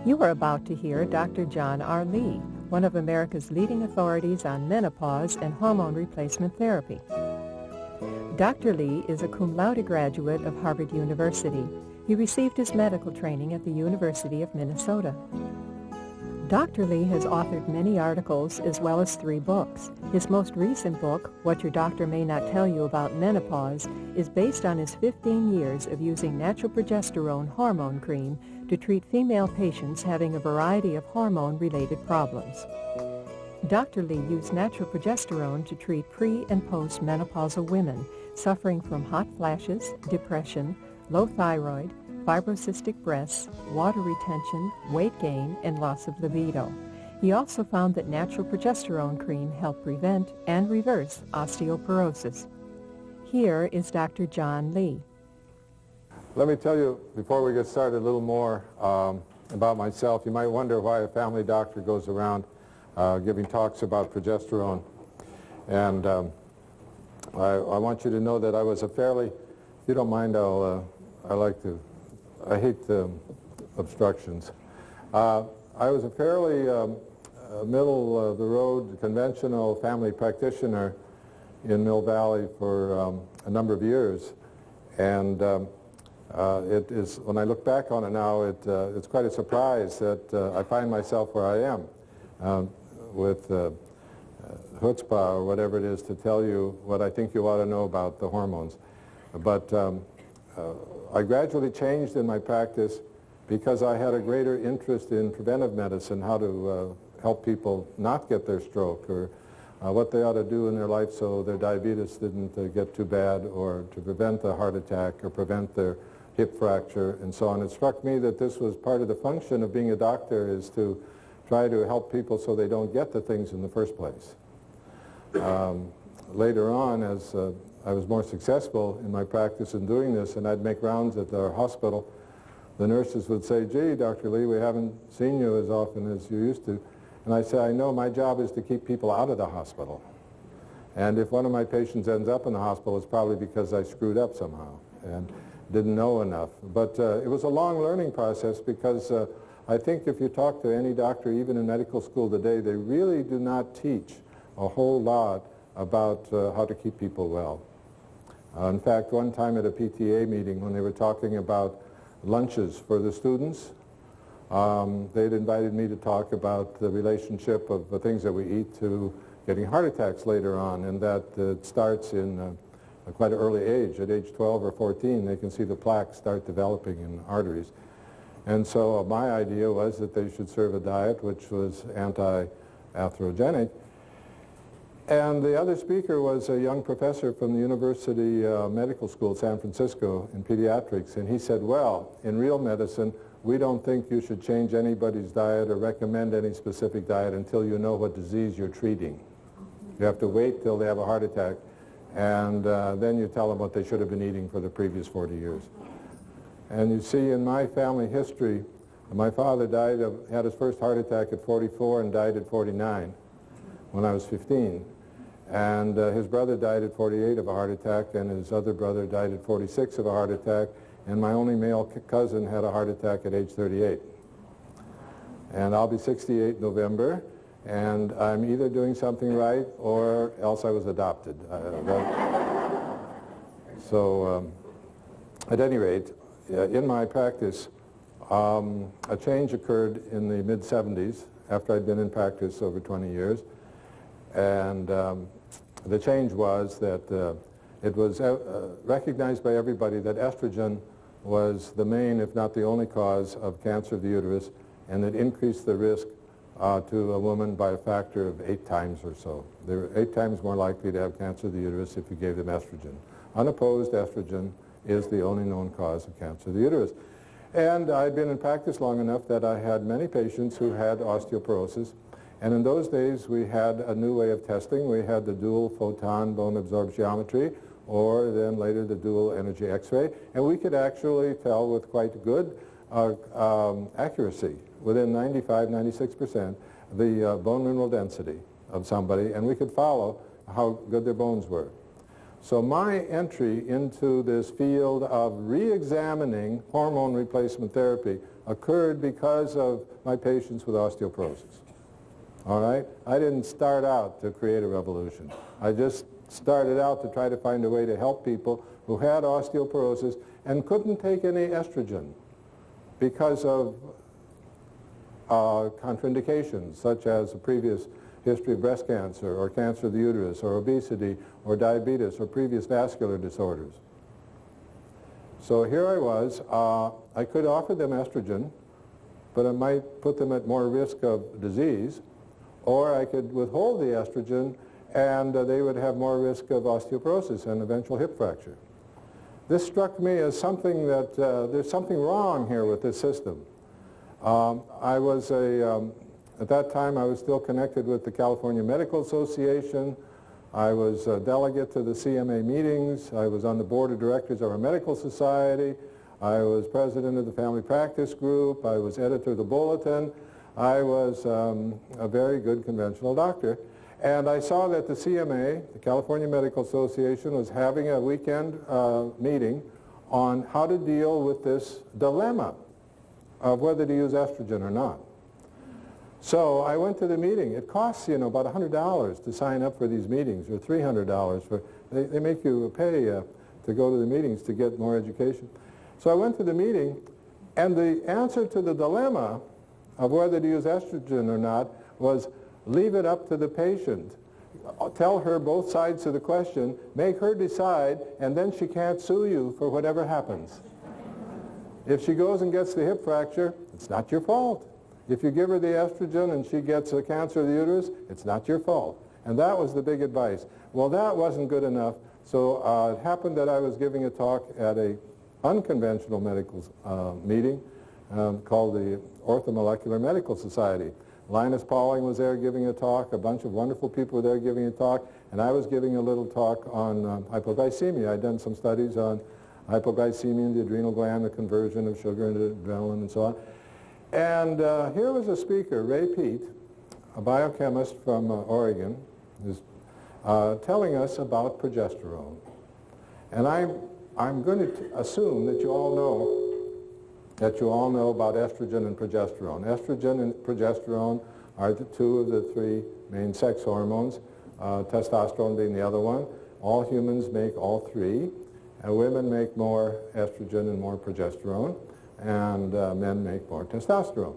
You are about to hear Dr. John R. Lee, one of America's leading authorities on menopause and hormone replacement therapy. Dr. Lee is a cum laude graduate of Harvard University. He received his medical training at the University of Minnesota. Dr. Lee has authored many articles as well as 3 books. His most recent book, What Your Doctor May Not Tell You About Menopause, is based on his 15 years of using natural progesterone hormone cream to treat female patients having a variety of hormone-related problems. Dr. Lee used natural progesterone to treat pre- and post-menopausal women suffering from hot flashes, depression, low thyroid, fibrocystic breasts, water retention, weight gain, and loss of libido. He also found that natural progesterone cream helped prevent and reverse osteoporosis. Here is Dr. John Lee. Let me tell you, before we get started, a little more about myself. You might wonder why a family doctor goes around giving talks about progesterone. And I want you to know that I was a fairly, if you don't mind, I hate obstructions. I was a fairly middle-of-the-road, conventional family practitioner in Mill Valley for a number of years. And it is, when I look back on it now, it's quite a surprise that I find myself where I am with chutzpah or whatever it is to tell you what I think you ought to know about the hormones. But I gradually changed in my practice because I had a greater interest in preventive medicine, how to help people not get their stroke, or what they ought to do in their life so their diabetes didn't get too bad, or to prevent a heart attack or prevent their hip fracture and so on. It struck me that this was part of the function of being a doctor, is to try to help people so they don't get the things in the first place. Later on, as I was more successful in my practice in doing this, and I'd make rounds at our hospital, the nurses would say, "Gee, Dr. Lee, we haven't seen you as often as you used to." And I say, "I know, my job is to keep people out of the hospital. And if one of my patients ends up in the hospital, it's probably because I screwed up somehow and didn't know enough." But it was a long learning process, because I think if you talk to any doctor, even in medical school today, they really do not teach a whole lot about how to keep people well. In fact, one time at a PTA meeting, when they were talking about lunches for the students, they'd invited me to talk about the relationship of the things that we eat to getting heart attacks later on, and that it starts in quite an early age. At age 12 or 14, they can see the plaques start developing in arteries. And so my idea was that they should serve a diet which was anti-atherogenic. And the other speaker was a young professor from the University Medical School, San Francisco, in pediatrics. And he said, "Well, in real medicine, we don't think you should change anybody's diet or recommend any specific diet until you know what disease you're treating. You have to wait till they have a heart attack, and then you tell them what they should have been eating for the previous 40 years. And you see, in my family history, my father had his first heart attack at 44 and died at 49 when I was 15. And his brother died at 48 of a heart attack, and his other brother died at 46 of a heart attack, and my only male cousin had a heart attack at age 38. And I'll be 68 in November, and I'm either doing something right or else I was adopted. So at any rate, in my practice, a change occurred in the mid-70s after I'd been in practice over 20 years. And the change was that it was recognized by everybody that estrogen was the main, if not the only, cause of cancer of the uterus, and it increased the risk to a woman by a factor of 8 times or so. They were 8 times more likely to have cancer of the uterus if you gave them estrogen. Unopposed estrogen is the only known cause of cancer of the uterus. And I'd been in practice long enough that I had many patients who had osteoporosis. And in those days, we had a new way of testing. We had the dual photon bone absorptiometry, or then later the dual energy X-ray. And we could actually tell with quite good accuracy, within 95, 96%, the bone mineral density of somebody. And we could follow how good their bones were. So my entry into this field of re-examining hormone replacement therapy occurred because of my patients with osteoporosis. All right? I didn't start out to create a revolution. I just started out to try to find a way to help people who had osteoporosis and couldn't take any estrogen because of contraindications, such as a previous history of breast cancer or cancer of the uterus or obesity or diabetes or previous vascular disorders. So here I was. I could offer them estrogen, but it might put them at more risk of disease, or I could withhold the estrogen and they would have more risk of osteoporosis and eventual hip fracture. This struck me as something that there's something wrong here with this system. I was at that time I was still connected with the California Medical Association. I was a delegate to the CMA meetings. I was on the board of directors of our medical society. I was president of the family practice group. I was editor of the bulletin. I was a very good conventional doctor. And I saw that the CMA, the California Medical Association, was having a weekend meeting on how to deal with this dilemma of whether to use estrogen or not. So I went to the meeting. It costs, you know, about $100 to sign up for these meetings, or $300 for, they make you pay to go to the meetings to get more education. So I went to the meeting, and the answer to the dilemma of whether to use estrogen or not was leave it up to the patient. Tell her both sides of the question, make her decide, and then she can't sue you for whatever happens. If she goes and gets the hip fracture, it's not your fault. If you give her the estrogen and she gets a cancer of the uterus, it's not your fault. And that was the big advice. Well, that wasn't good enough, so it happened that I was giving a talk at a unconventional medical meeting called the Orthomolecular Medical Society. Linus Pauling was there giving a talk, a bunch of wonderful people were there giving a talk, and I was giving a little talk on hypoglycemia. I'd done some studies on hypoglycemia, the adrenal gland, the conversion of sugar into adrenaline, and so on. And here was a speaker, Ray Peat, a biochemist from Oregon, who's telling us about progesterone. And I'm going to assume that you all know about estrogen and progesterone. Estrogen and progesterone are the two of the three main sex hormones, testosterone being the other one. All humans make all three. Women make more estrogen and more progesterone, and men make more testosterone.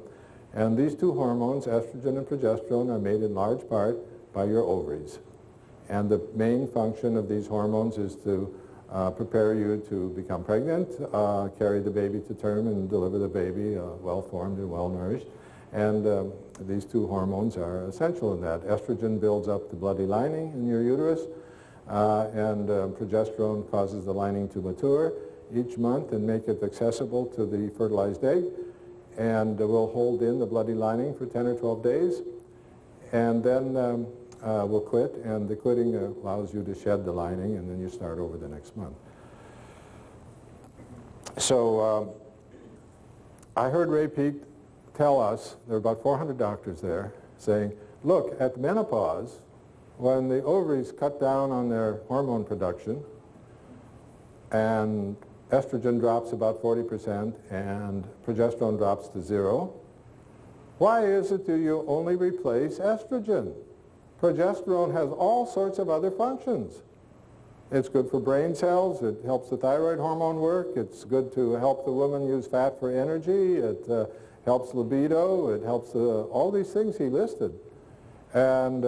And these two hormones, estrogen and progesterone, are made in large part by your ovaries. And the main function of these hormones is to prepare you to become pregnant, carry the baby to term, and deliver the baby well-formed and well-nourished. And these two hormones are essential in that. Estrogen builds up the bloody lining in your uterus, and progesterone causes the lining to mature each month and make it accessible to the fertilized egg, and will hold in the bloody lining for 10 or 12 days, and then will quit, and the quitting allows you to shed the lining, and then you start over the next month. So I heard Ray Peat tell us, there were about 400 doctors there, saying, look, at menopause, when the ovaries cut down on their hormone production and estrogen drops about 40% and progesterone drops to 0, why is it do you only replace estrogen? Progesterone has all sorts of other functions. It's good for brain cells. It helps the thyroid hormone work. It's good to help the woman use fat for energy. It helps libido. It helps all these things he listed. And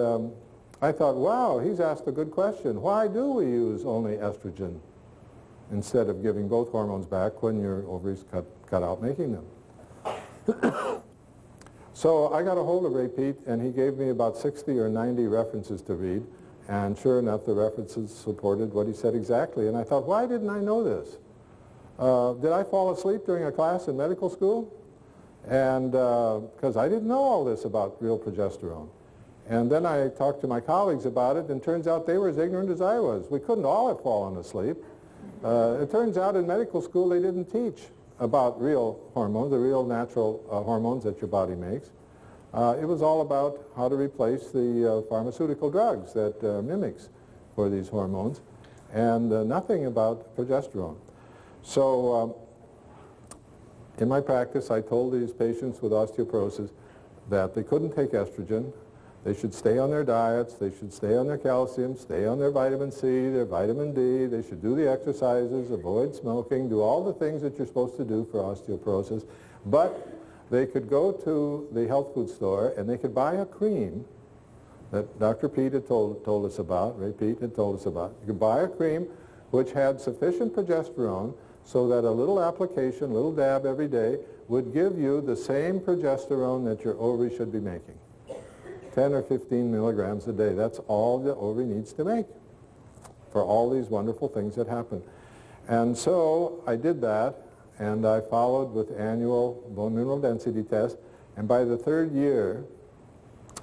I thought, wow, he's asked a good question. Why do we use only estrogen instead of giving both hormones back when your ovaries cut out making them? So I got a hold of Ray Peat, and he gave me about 60 or 90 references to read, and sure enough, the references supported what he said exactly. And I thought, why didn't I know this? Did I fall asleep during a class in medical school? And because I didn't know all this about real progesterone. And then I talked to my colleagues about it, and it turns out they were as ignorant as I was. We couldn't all have fallen asleep. It turns out in medical school they didn't teach about real hormones, the real natural hormones that your body makes. It was all about how to replace the pharmaceutical drugs that mimics for these hormones. and nothing about progesterone. So in my practice, I told these patients with osteoporosis that they couldn't take estrogen, they should stay on their diets, they should stay on their calcium, stay on their vitamin C, their vitamin D, they should do the exercises, avoid smoking, do all the things that you're supposed to do for osteoporosis, but they could go to the health food store and they could buy a cream that Dr. Pete had told us about, Ray Pete had told us about. You could buy a cream which had sufficient progesterone so that a little application, a little dab every day, would give you the same progesterone that your ovary should be making. 10 or 15 milligrams a day. That's all the ovary needs to make for all these wonderful things that happen. And so I did that, and I followed with annual bone mineral density tests, and by the third year,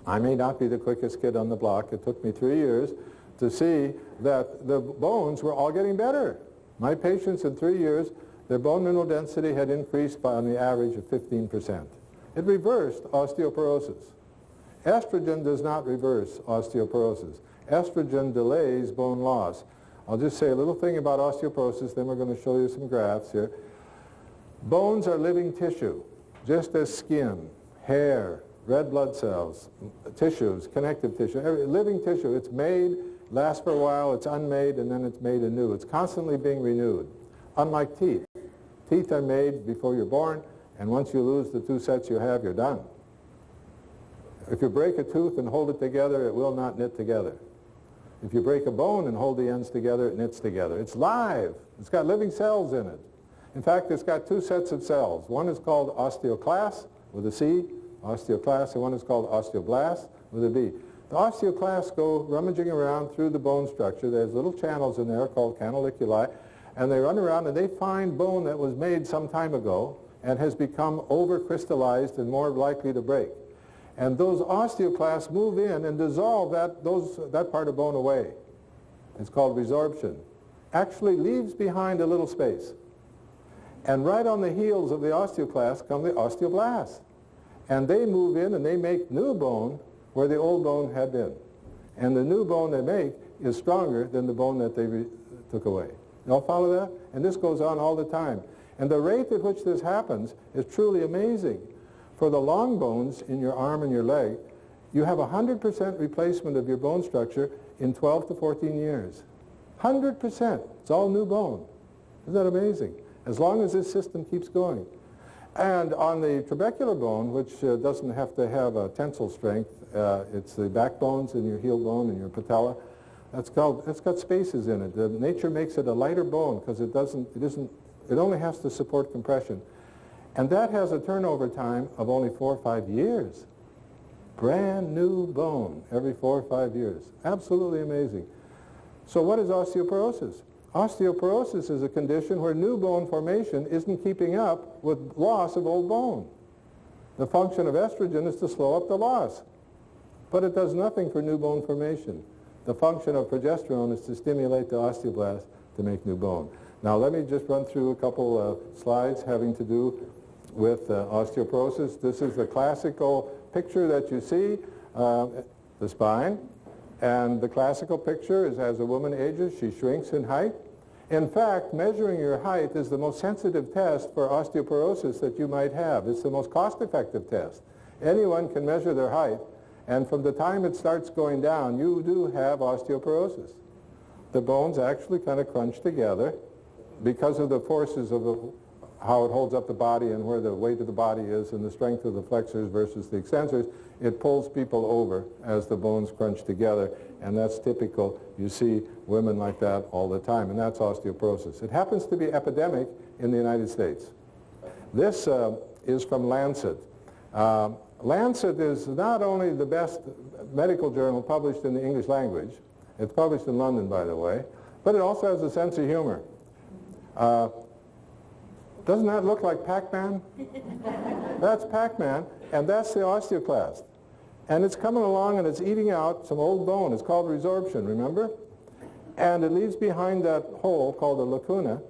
I may not be the quickest kid on the block. It took me 3 years to see that the bones were all getting better. My patients in 3 years, their bone mineral density had increased by on the average of 15%. It reversed osteoporosis. Estrogen does not reverse osteoporosis. Estrogen delays bone loss. I'll just say a little thing about osteoporosis, then we're going to show you some graphs here. Bones are living tissue, just as skin, hair, red blood cells, tissues, connective tissue, living tissue. It's made, lasts for a while, it's unmade, and then it's made anew. It's constantly being renewed. Unlike teeth. Teeth are made before you're born, and once you lose the 2 sets you have, you're done. If you break a tooth and hold it together, it will not knit together. If you break a bone and hold the ends together, it knits together. It's live. It's got living cells in it. In fact, it's got 2 sets of cells. One is called osteoclast, with a C, osteoclast, and one is called osteoblast, with a B. The osteoclasts go rummaging around through the bone structure. There's little channels in there called canaliculi, and they run around and they find bone that was made some time ago and has become over-crystallized and more likely to break. And those osteoclasts move in and dissolve that part of bone away. It's called resorption. Actually leaves behind a little space. And right on the heels of the osteoclasts come the osteoblasts. And they move in and they make new bone where the old bone had been. And the new bone they make is stronger than the bone that they took away. You all follow that? And this goes on all the time. And the rate at which this happens is truly amazing. For the long bones in your arm and your leg, you have 100% replacement of your bone structure in 12 to 14 years. 100%. It's all new bone. Isn't that amazing? As long as this system keeps going. And on the trabecular bone, which doesn't have to have a tensile strength, it's the backbones and your heel bone and your patella, it's got spaces in it. Nature makes it a lighter bone because it only has to support compression. And that has a turnover time of only 4 or 5 years. Brand new bone every 4 or 5 years. Absolutely amazing. So what is osteoporosis? Osteoporosis is a condition where new bone formation isn't keeping up with loss of old bone. The function of estrogen is to slow up the loss, but it does nothing for new bone formation. The function of progesterone is to stimulate the osteoblast to make new bone. Now let me just run through a couple of slides having to do with osteoporosis. This is the classical picture that you see, the spine. And the classical picture is as a woman ages, she shrinks in height. In fact, measuring your height is the most sensitive test for osteoporosis that you might have. It's the most cost-effective test. Anyone can measure their height, and from the time it starts going down, you do have osteoporosis. The bones actually kind of crunch together because of the forces of how it holds up the body and where the weight of the body is and the strength of the flexors versus the extensors. It pulls people over as the bones crunch together, and that's typical. You see women like that all the time, and that's osteoporosis. It happens to be epidemic in the United States. This is from Lancet. Lancet is not only the best medical journal published in the English language, it's published in London, by the way, but it also has a sense of humor. Doesn't that look like Pac-Man? That's Pac-Man, and that's the osteoclast. And it's coming along and it's eating out some old bone. It's called resorption, remember? And it leaves behind that hole called the lacuna,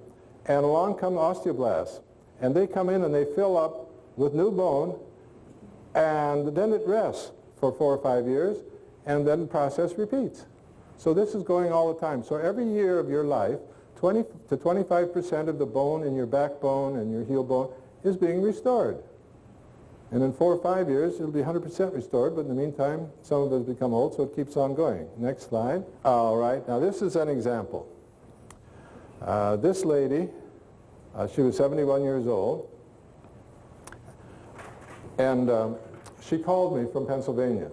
and along come osteoblasts. And they come in and they fill up with new bone, and then it rests for 4 or 5 years, and then the process repeats. So this is going all the time. So every year of your life, 20 to 25% of the bone in your backbone and your heel bone is being restored. And in 4 or 5 years, it'll be 100% restored, but in the meantime, some of it has become old, so it keeps on going. Next slide. All right, now this is an example. This lady, she was 71 years old, and she called me from Pennsylvania.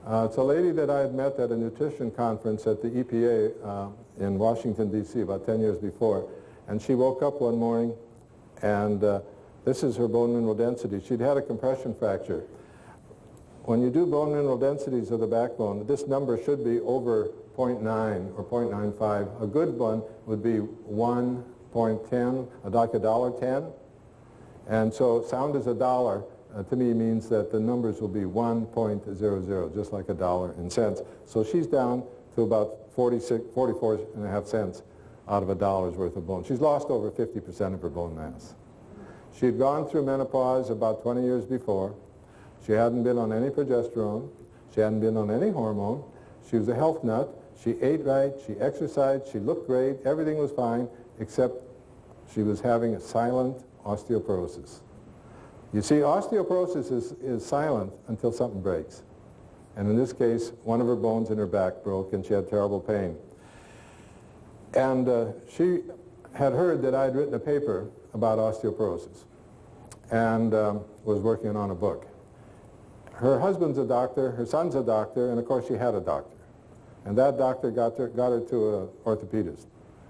It's a lady that I had met at a nutrition conference at the EPA in Washington, D.C. about 10 years before, and she woke up one morning, and this is her bone mineral density. She'd had a compression fracture. When you do bone mineral densities of the backbone, this number should be over 0.9 or 0.95. A good one would be 1.10, like $1.10. And so sound as a dollar to me means that the numbers will be 1.00, just like a dollar in cents. So she's down to about 44.5 cents out of $1 worth of bone. She's lost over 50% of her bone mass. She had gone through menopause about 20 years before. She hadn't been on any progesterone. She hadn't been on any hormone. She was a health nut. She ate right. She exercised. She looked great. Everything was fine, except she was having a silent osteoporosis. You see, osteoporosis is silent until something breaks. And in this case, one of her bones in her back broke, and she had terrible pain. And she had heard that I had written a paper about osteoporosis and was working on a book. Her husband's a doctor, her son's a doctor, and of course she had a doctor. And that doctor got her to an orthopedist.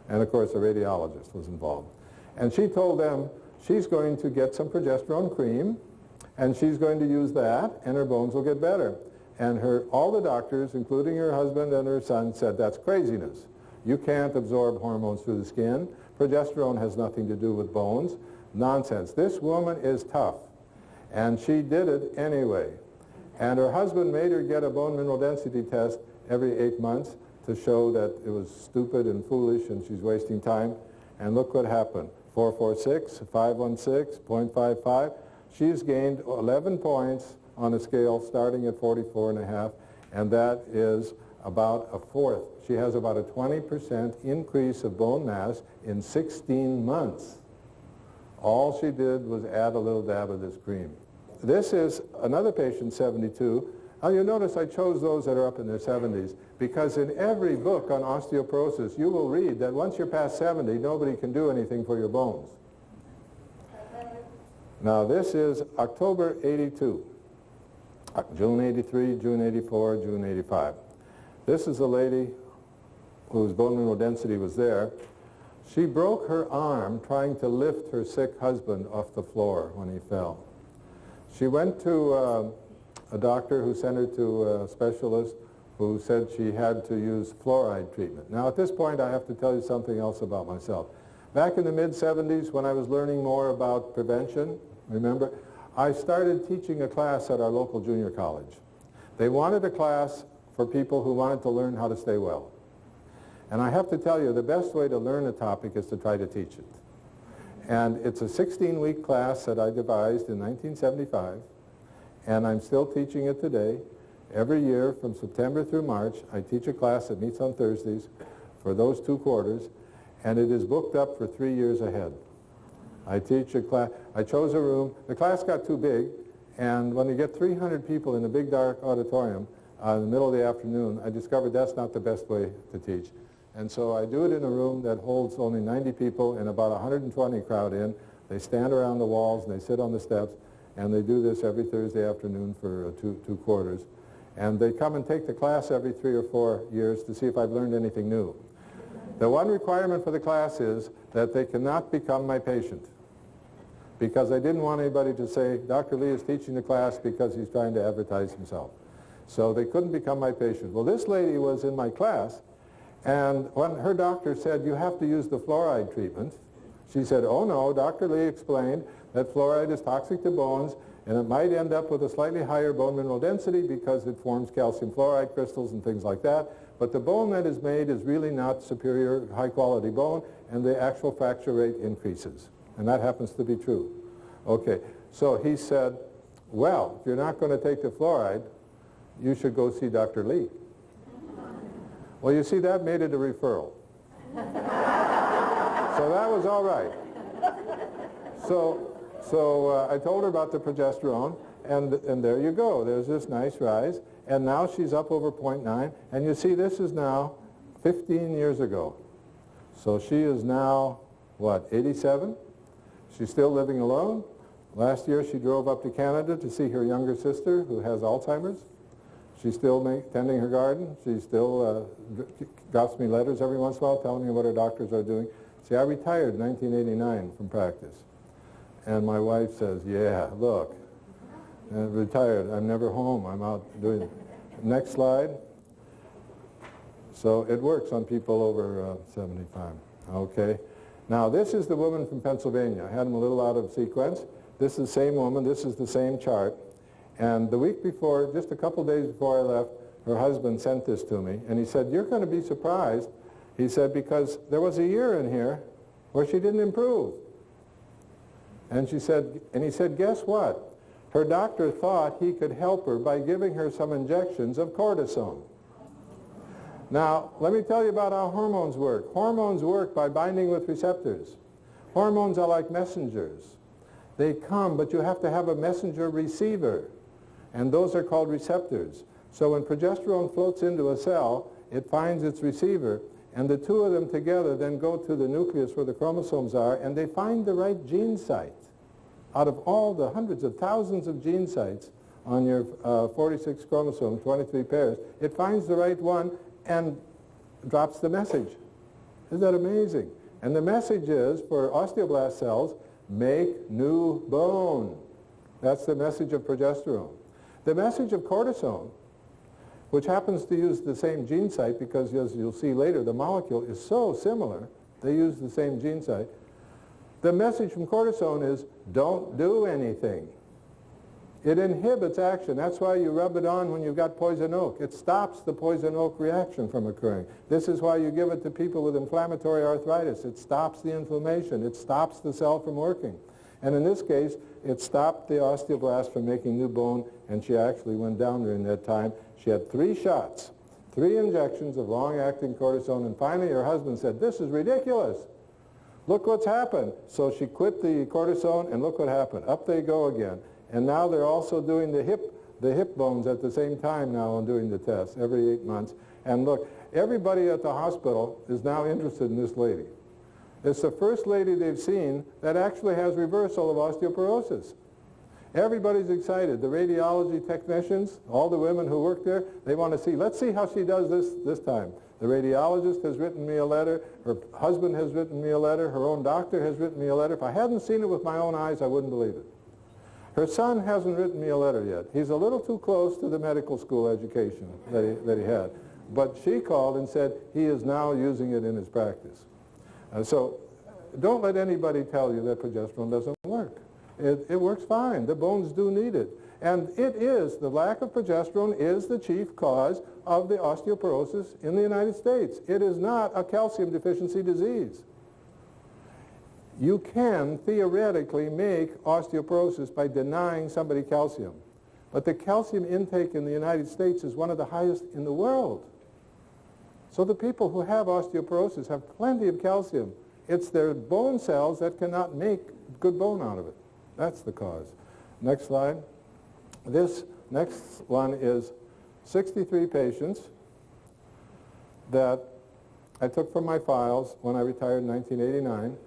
And of course a radiologist was involved. And she told them she's going to get some progesterone cream, and she's going to use that, and her bones will get better. And all the doctors, including her husband and her son, said, that's craziness. You can't absorb hormones through the skin. Progesterone has nothing to do with bones. Nonsense. This woman is tough. And she did it anyway. And her husband made her get a bone mineral density test every 8 months to show that it was stupid and foolish and she's wasting time. And look what happened. 446, 516, 0.55. She's gained 11 points on a scale starting at 44.5, and that is about a fourth. She has about a 20% increase of bone mass in 16 months. All she did was add a little dab of this cream. This is another patient, 72. Now you'll notice I chose those that are up in their 70s because in every book on osteoporosis you will read that once you're past 70, nobody can do anything for your bones. Now this is October 82, June 83, June 84, June 85. This is a lady whose bone mineral density was there. She broke her arm trying to lift her sick husband off the floor when he fell. She went to a doctor who sent her to a specialist who said she had to use fluoride treatment. Now at this point I have to tell you something else about myself. Back in the mid-70s when I was learning more about prevention, remember, I started teaching a class at our local junior college. They wanted a class for people who wanted to learn how to stay well. And I have to tell you, the best way to learn a topic is to try to teach it. And it's a 16-week class that I devised in 1975, and I'm still teaching it today. Every year from September through March, I teach a class that meets on Thursdays for those 2 quarters, and it is booked up for 3 years ahead. I teach a class, I chose a room, the class got too big, and when you get 300 people in a big dark auditorium in the middle of the afternoon, I discovered that's not the best way to teach. And so I do it in a room that holds only 90 people and about 120 crowd in. They stand around the walls and they sit on the steps, and they do this every Thursday afternoon for 2 quarters. And they come and take the class every 3 or 4 years to see if I've learned anything new. The one requirement for the class is that they cannot become my patient, because I didn't want anybody to say, Dr. Lee is teaching the class because he's trying to advertise himself. So they couldn't become my patient. Well, this lady was in my class, and when her doctor said, you have to use the fluoride treatment, she said, oh no, Dr. Lee explained that fluoride is toxic to bones, and it might end up with a slightly higher bone mineral density because it forms calcium fluoride crystals and things like that. But the bone that is made is really not superior, high-quality bone, and the actual fracture rate increases. And that happens to be true. Okay, so he said, well, if you're not going to take the fluoride, you should go see Dr. Lee. Well, you see, that made it a referral. So that was all right. So I told her about the progesterone, and there you go. There's this nice rise. And now she's up over 0.9. And you see, this is now 15 years ago. So she is now, what, 87? She's still living alone. Last year she drove up to Canada to see her younger sister who has Alzheimer's. She's still tending her garden. She still drops me letters every once in a while telling me what her doctors are doing. See, I retired in 1989 from practice. And my wife says, yeah, look, retired. I'm never home. I'm out doing it. Next slide. So it works on people over 75. Okay. Now this is the woman from Pennsylvania. I had them a little out of sequence. This is the same woman. This is the same chart. And the week before, just a couple days before I left, her husband sent this to me. And he said, you're going to be surprised. He said, because there was a year in here where she didn't improve. And he said, guess what? Her doctor thought he could help her by giving her some injections of cortisone. Now, let me tell you about how hormones work. Hormones work by binding with receptors. Hormones are like messengers. They come, but you have to have a messenger receiver. And those are called receptors. So when progesterone floats into a cell, it finds its receiver, and the two of them together then go to the nucleus where the chromosomes are, and they find the right gene site. Out of all the hundreds of thousands of gene sites on your 46 chromosomes, 23 pairs, it finds the right one and drops the message. Isn't that amazing? And the message is, for osteoblast cells, make new bone. That's the message of progesterone. The message of cortisone, which happens to use the same gene site, because as you'll see later, the molecule is so similar, they use the same gene site. The message from cortisone is, don't do anything. It inhibits action. That's why you rub it on when you've got poison oak. It stops the poison oak reaction from occurring. This is why you give it to people with inflammatory arthritis. It stops the inflammation. It stops the cell from working. And in this case, it stopped the osteoblast from making new bone, and she actually went down during that time. She had 3 shots, 3 injections of long-acting cortisone, and finally her husband said, this is ridiculous. Look what's happened. So she quit the cortisone, and look what happened. Up they go again. And now they're also doing the hip bones at the same time now and doing the tests every 8 months. And look, everybody at the hospital is now interested in this lady. It's the first lady they've seen that actually has reversal of osteoporosis. Everybody's excited. The radiology technicians, all the women who work there, they want to see, let's see how she does this time. The radiologist has written me a letter, her husband has written me a letter, her own doctor has written me a letter. If I hadn't seen it with my own eyes, I wouldn't believe it. Her son hasn't written me a letter yet. He's a little too close to the medical school education that he had. But she called and said he is now using it in his practice. So don't let anybody tell you that progesterone doesn't work. It works fine. The bones do need it. And it is, the lack of progesterone is the chief cause of the osteoporosis in the United States. It is not a calcium deficiency disease. You can theoretically make osteoporosis by denying somebody calcium. But the calcium intake in the United States is one of the highest in the world. So the people who have osteoporosis have plenty of calcium. It's their bone cells that cannot make good bone out of it. That's the cause. Next slide. This next one is 63 patients that I took from my files when I retired in 1989.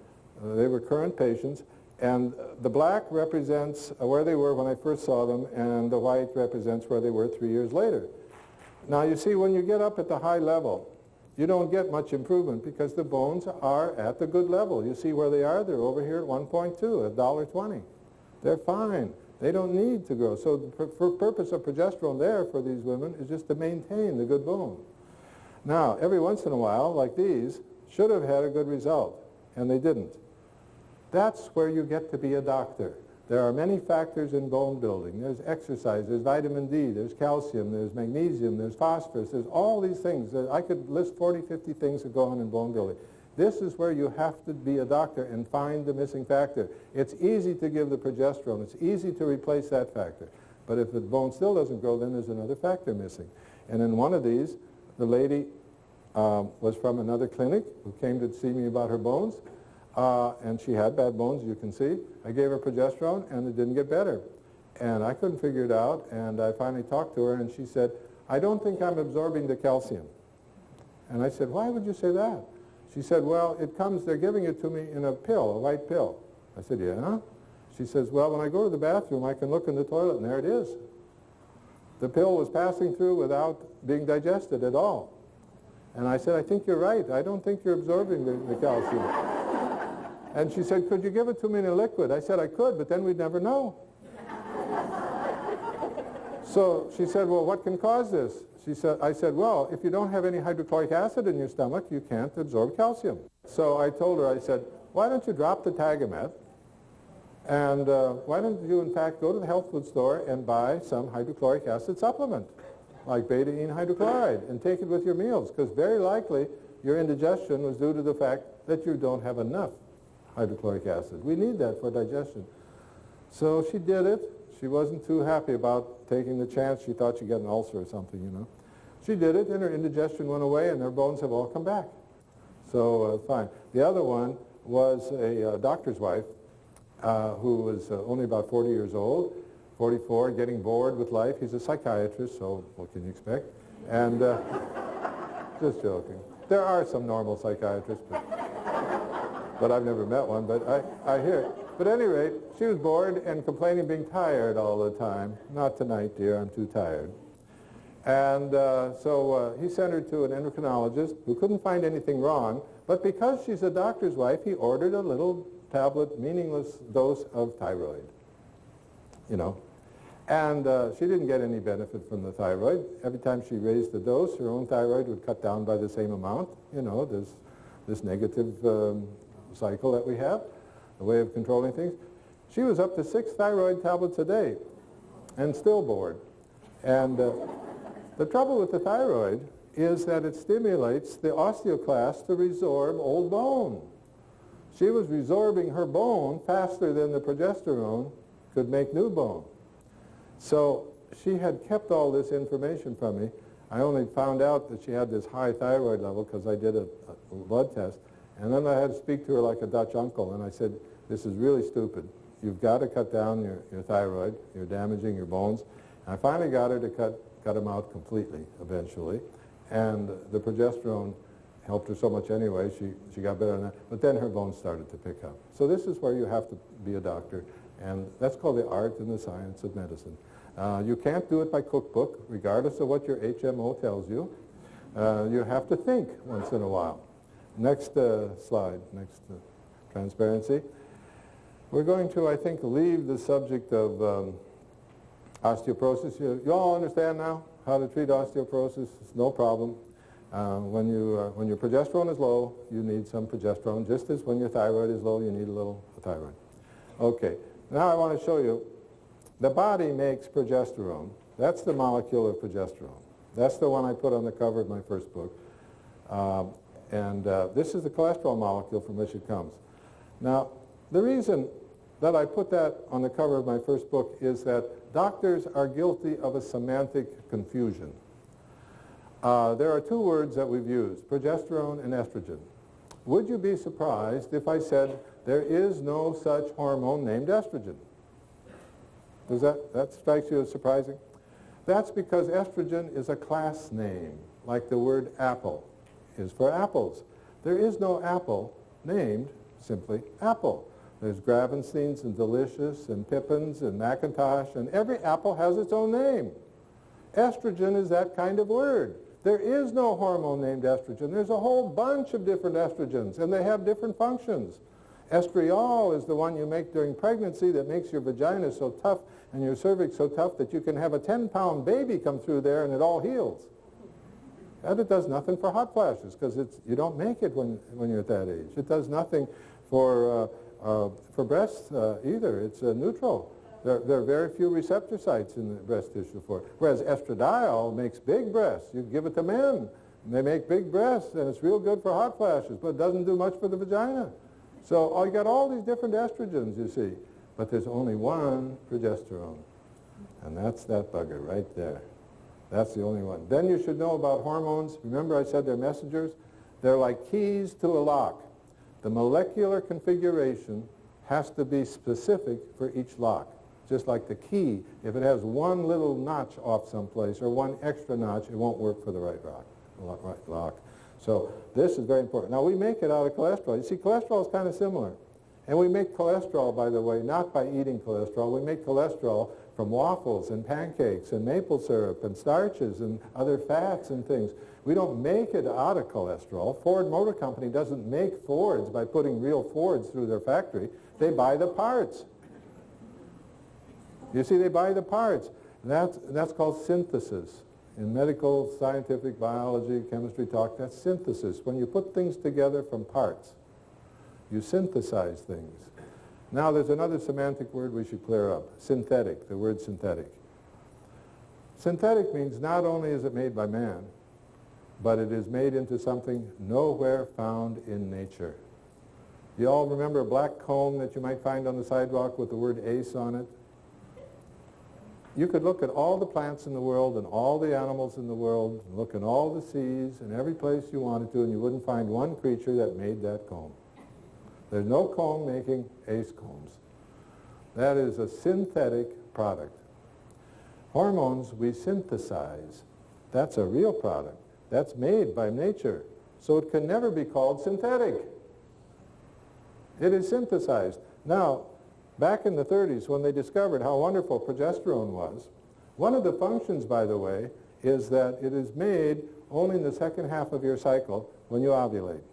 They were current patients, and the black represents where they were when I first saw them, and the white represents where they were 3 years later. Now you see, when you get up at the high level, you don't get much improvement because the bones are at the good level. You see where they are? They're over here at 1.2, $1.20. They're fine. They don't need to grow. So the purpose of progesterone there for these women is just to maintain the good bone. Now, every once in a while, like these, should have had a good result, and they didn't. That's where you get to be a doctor. There are many factors in bone building. There's exercise, there's vitamin D, there's calcium, there's magnesium, there's phosphorus, there's all these things. I could list 40, 50 things that go on in bone building. This is where you have to be a doctor and find the missing factor. It's easy to give the progesterone. It's easy to replace that factor. But if the bone still doesn't grow, then there's another factor missing. And in one of these, the lady was from another clinic who came to see me about her bones. And she had bad bones, you can see. I gave her progesterone, and it didn't get better. And I couldn't figure it out, and I finally talked to her, and she said, I don't think I'm absorbing the calcium. And I said, why would you say that? She said, well, they're giving it to me in a pill, a white pill. I said, yeah? She says, well, when I go to the bathroom, I can look in the toilet, and there it is. The pill was passing through without being digested at all. And I said, I think you're right. I don't think you're absorbing the calcium. And she said, could you give it to me in a liquid? I said, I could, but then we'd never know. So she said, well, what can cause this? I said, well, if you don't have any hydrochloric acid in your stomach, you can't absorb calcium. So I told her, I said, why don't you drop the Tagamet, and why don't you, in fact, go to the health food store and buy some hydrochloric acid supplement, like beta-ene hydrochloride, and take it with your meals, because very likely your indigestion was due to the fact that you don't have enough hydrochloric acid. We need that for digestion. So she did it. She wasn't too happy about taking the chance. She thought she'd get an ulcer or something, you know. She did it, and her indigestion went away, and her bones have all come back. So fine. The other one was a doctor's wife who was only about 40 years old, 44, getting bored with life. He's a psychiatrist, so what can you expect? And just joking. There are some normal psychiatrists, but I've never met one, but I hear it. But at any rate, she was bored and complaining being tired all the time. Not tonight, dear, I'm too tired. And so he sent her to an endocrinologist who couldn't find anything wrong, but because she's a doctor's wife, he ordered a little tablet, meaningless dose of thyroid, you know. And she didn't get any benefit from the thyroid. Every time she raised the dose, her own thyroid would cut down by the same amount. You know, there's this negative cycle that we have, a way of controlling things. She was up to 6 thyroid tablets a day and still bored. And the trouble with the thyroid is that it stimulates the osteoclast to resorb old bone. She was resorbing her bone faster than the progesterone could make new bone. So she had kept all this information from me. I only found out that she had this high thyroid level because I did a blood test. And then I had to speak to her like a Dutch uncle, and I said, this is really stupid. You've got to cut down your thyroid. You're damaging your bones. And I finally got her to cut them out completely eventually. And the progesterone helped her so much anyway, she got better than that. But then her bones started to pick up. So this is where you have to be a doctor, and that's called the art and the science of medicine. You can't do it by cookbook, regardless of what your HMO tells you. You have to think once in a while. Next slide, next transparency. We're going to, I think, leave the subject of osteoporosis. You all understand now how to treat osteoporosis? It's no problem. When your progesterone is low, you need some progesterone, just as when your thyroid is low, you need a little thyroid. Okay, now I want to show you, the body makes progesterone. That's the molecule of progesterone. That's the one I put on the cover of my first book. This is the cholesterol molecule from which it comes. Now, the reason that I put that on the cover of my first book is that doctors are guilty of a semantic confusion. There are 2 words that we've used, progesterone and estrogen. Would you be surprised if I said there is no such hormone named estrogen? Does that strikes you as surprising? That's because estrogen is a class name, like the word apple is for apples. There is no apple named simply apple. There's Gravensteins and Delicious and Pippins and Macintosh, and every apple has its own name. Estrogen is that kind of word. There is no hormone named estrogen. There's a whole bunch of different estrogens, and they have different functions. Estriol is the one you make during pregnancy that makes your vagina so tough and your cervix so tough that you can have a 10-pound baby come through there and it all heals. And it does nothing for hot flashes because you don't make it when you're at that age. It does nothing for breasts either. It's neutral. There are very few receptor sites in the breast tissue for it. Whereas estradiol makes big breasts. You give it to men, and they make big breasts, and it's real good for hot flashes, but it doesn't do much for the vagina. So you got all these different estrogens, you see, but there's only one progesterone, and that's that bugger right there. That's the only one. Then you should know about hormones. Remember I said they're messengers? They're like keys to a lock. The molecular configuration has to be specific for each lock. Just like the key, if it has one little notch off someplace or one extra notch, it won't work for the right lock. So this is very important. Now we make it out of cholesterol. You see, cholesterol is kind of similar. And we make cholesterol, by the way, not by eating cholesterol. We make cholesterol from waffles and pancakes and maple syrup and starches and other fats and things. We don't make it out of cholesterol. Ford Motor Company doesn't make Fords by putting real Fords through their factory. They buy the parts. You see, they buy the parts. That's called synthesis. In medical, scientific, biology, chemistry talk, that's synthesis. When you put things together from parts, you synthesize things. Now there's another semantic word we should clear up. Synthetic, the word synthetic. Synthetic means not only is it made by man, but it is made into something nowhere found in nature. You all remember a black comb that you might find on the sidewalk with the word ACE on it? You could look at all the plants in the world and all the animals in the world, and look in all the seas and every place you wanted to, and you wouldn't find one creature that made that comb. There's no comb making ACE combs. That is a synthetic product. Hormones we synthesize. That's a real product. That's made by nature. So it can never be called synthetic. It is synthesized. Now, back in the 30s, when they discovered how wonderful progesterone was, one of the functions, by the way, is that it is made only in the second half of your cycle when you ovulate.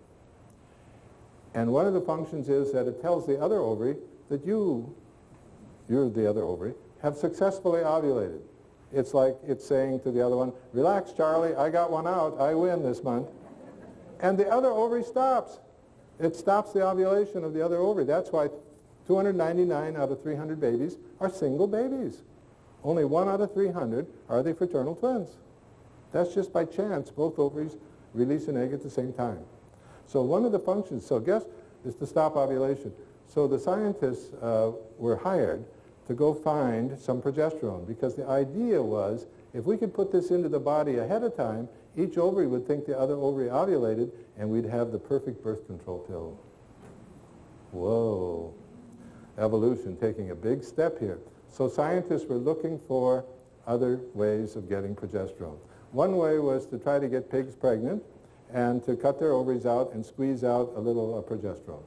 And one of the functions is that it tells the other ovary that you're the other ovary, have successfully ovulated. It's like it's saying to the other one, relax, Charlie, I got one out, I win this month. And the other ovary stops. It stops the ovulation of the other ovary. That's why 299 out of 300 babies are single babies. Only 1 out of 300 are the fraternal twins. That's just by chance. Both ovaries release an egg at the same time. So one of the functions, so guess, is to stop ovulation. So the scientists were hired to go find some progesterone, because the idea was if we could put this into the body ahead of time, each ovary would think the other ovary ovulated, and we'd have the perfect birth control pill. Whoa. Evolution taking a big step here. So scientists were looking for other ways of getting progesterone. One way was to try to get pigs pregnant and to cut their ovaries out and squeeze out a little progesterone.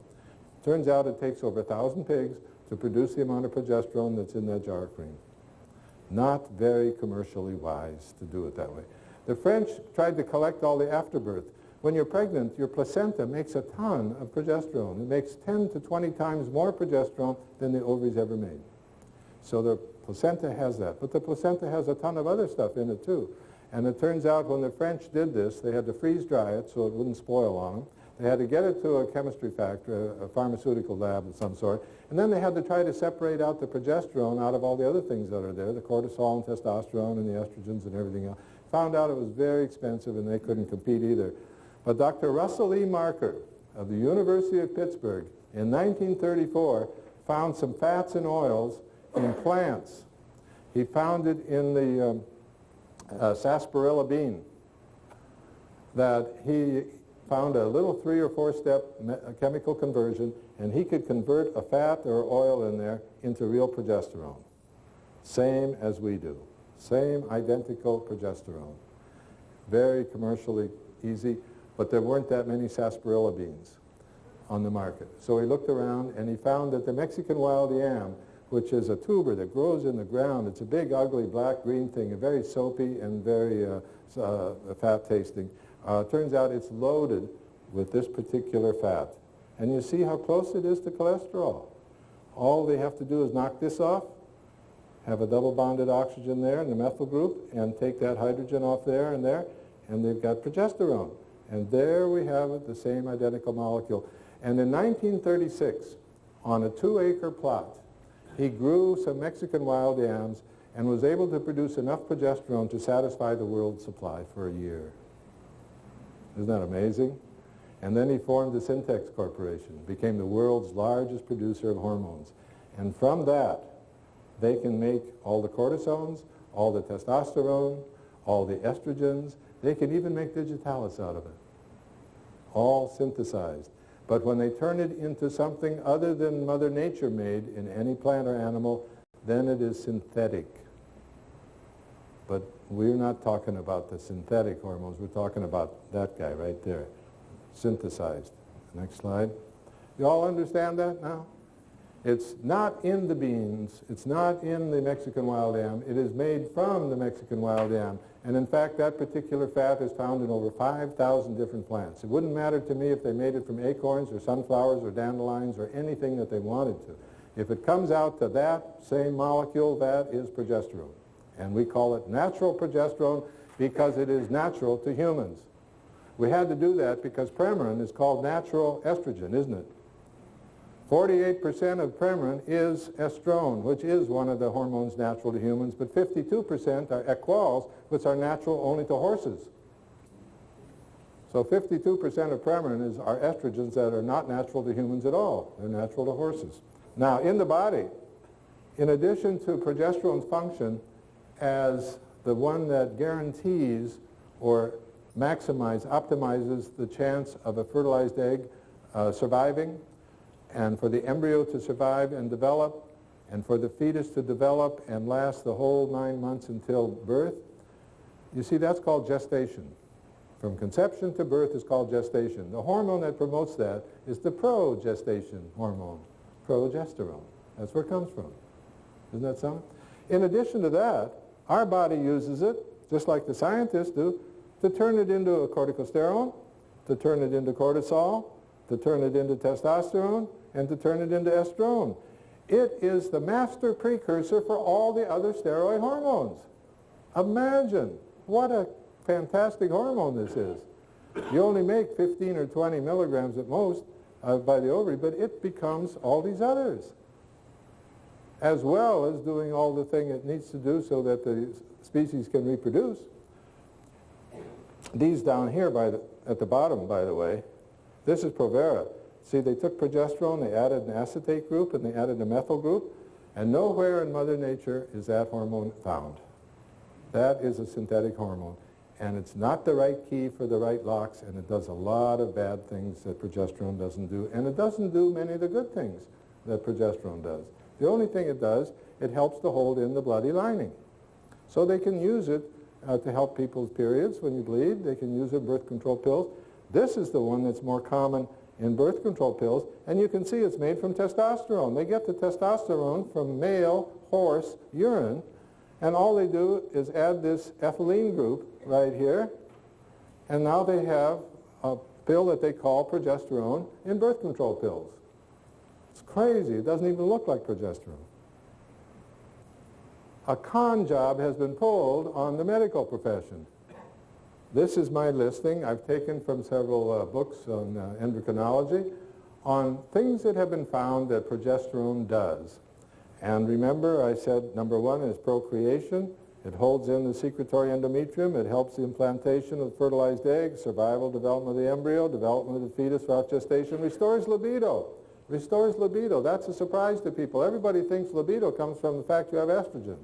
Turns out it takes over 1,000 pigs to produce the amount of progesterone that's in that jar of cream. Not very commercially wise to do it that way. The French tried to collect all the afterbirth. When you're pregnant, your placenta makes a ton of progesterone. It makes 10 to 20 times more progesterone than the ovaries ever made. So the placenta has that. But the placenta has a ton of other stuff in it too. And it turns out when the French did this, they had to freeze dry it so it wouldn't spoil on them. They had to get it to a chemistry factory, a pharmaceutical lab of some sort. And then they had to try to separate out the progesterone out of all the other things that are there, the cortisol and testosterone and the estrogens and everything else. Found out it was very expensive and they couldn't compete either. But Dr. Russell E. Marker of the University of Pittsburgh in 1934 found some fats and oils in plants. He found it in the sarsaparilla bean, that he found a little 3 or 4 step chemical conversion, and he could convert a fat or oil in there into real progesterone. Same as we do. Same identical progesterone. Very commercially easy, but there weren't that many sarsaparilla beans on the market. So he looked around and he found that the Mexican wild yam, which is a tuber that grows in the ground, it's a big, ugly, black-green thing, very soapy and very fat-tasting. Turns out it's loaded with this particular fat. And you see how close it is to cholesterol. All they have to do is knock this off, have a double-bonded oxygen there in the methyl group, and take that hydrogen off there, and they've got progesterone. And there we have it, the same identical molecule. And in 1936, on a 2-acre plot, he grew some Mexican wild yams and was able to produce enough progesterone to satisfy the world's supply for a year. Isn't that amazing? And then he formed the Syntex Corporation, became the world's largest producer of hormones. And from that, they can make all the cortisones, all the testosterone, all the estrogens. They can even make digitalis out of it, all synthesized. But when they turn it into something other than Mother Nature made in any plant or animal, then it is synthetic. But we're not talking about the synthetic hormones. We're talking about that guy right there, synthesized. Next slide. You all understand that now? It's not in the beans. It's not in the Mexican wild yam. It is made from the Mexican wild yam. And in fact, that particular fat is found in over 5,000 different plants. It wouldn't matter to me if they made it from acorns or sunflowers or dandelions or anything that they wanted to. If it comes out to that same molecule, that is progesterone. And we call it natural progesterone because it is natural to humans. We had to do that because Premarin is called natural estrogen, isn't it? 48% of Premarin is estrone, which is one of the hormones natural to humans, but 52% are equals, which are natural only to horses. So 52% of Premarin are estrogens that are not natural to humans at all. They're natural to horses. Now, in the body, in addition to progesterone's function as the one that guarantees or optimizes the chance of a fertilized egg surviving, and for the embryo to survive and develop, and for the fetus to develop and last the whole 9 months until birth, you see, that's called gestation. From conception to birth is called gestation. The hormone that promotes that is the progestation hormone, progesterone. That's where it comes from. Isn't that something? In addition to that, our body uses it, just like the scientists do, to turn it into a corticosterone, to turn it into cortisol, to turn it into testosterone, and to turn it into estrone. It is the master precursor for all the other steroid hormones. Imagine what a fantastic hormone this is. You only make 15 or 20 milligrams at most by the ovary, but it becomes all these others, as well as doing all the thing it needs to do so that the species can reproduce. These down here at the bottom, by the way, this is Provera. See, they took progesterone, they added an acetate group, and they added a methyl group, and nowhere in Mother Nature is that hormone found. That is a synthetic hormone, and it's not the right key for the right locks, and it does a lot of bad things that progesterone doesn't do, and it doesn't do many of the good things that progesterone does. The only thing it does, it helps to hold in the bloody lining. So they can use it to help people's periods when you bleed. They can use it in birth control pills. This is the one that's more common in birth control pills, and you can see it's made from testosterone. They get the testosterone from male horse urine, and all they do is add this ethylene group right here, and now they have a pill that they call progesterone in birth control pills. It's crazy. It doesn't even look like progesterone. A con job has been pulled on the medical profession. This is my listing I've taken from several books on endocrinology on things that have been found that progesterone does. And remember, I said number one is procreation. It holds in the secretory endometrium. It helps the implantation of the fertilized egg, survival, development of the embryo, development of the fetus throughout gestation, restores libido. Restores libido. That's a surprise to people. Everybody thinks libido comes from the fact you have estrogen.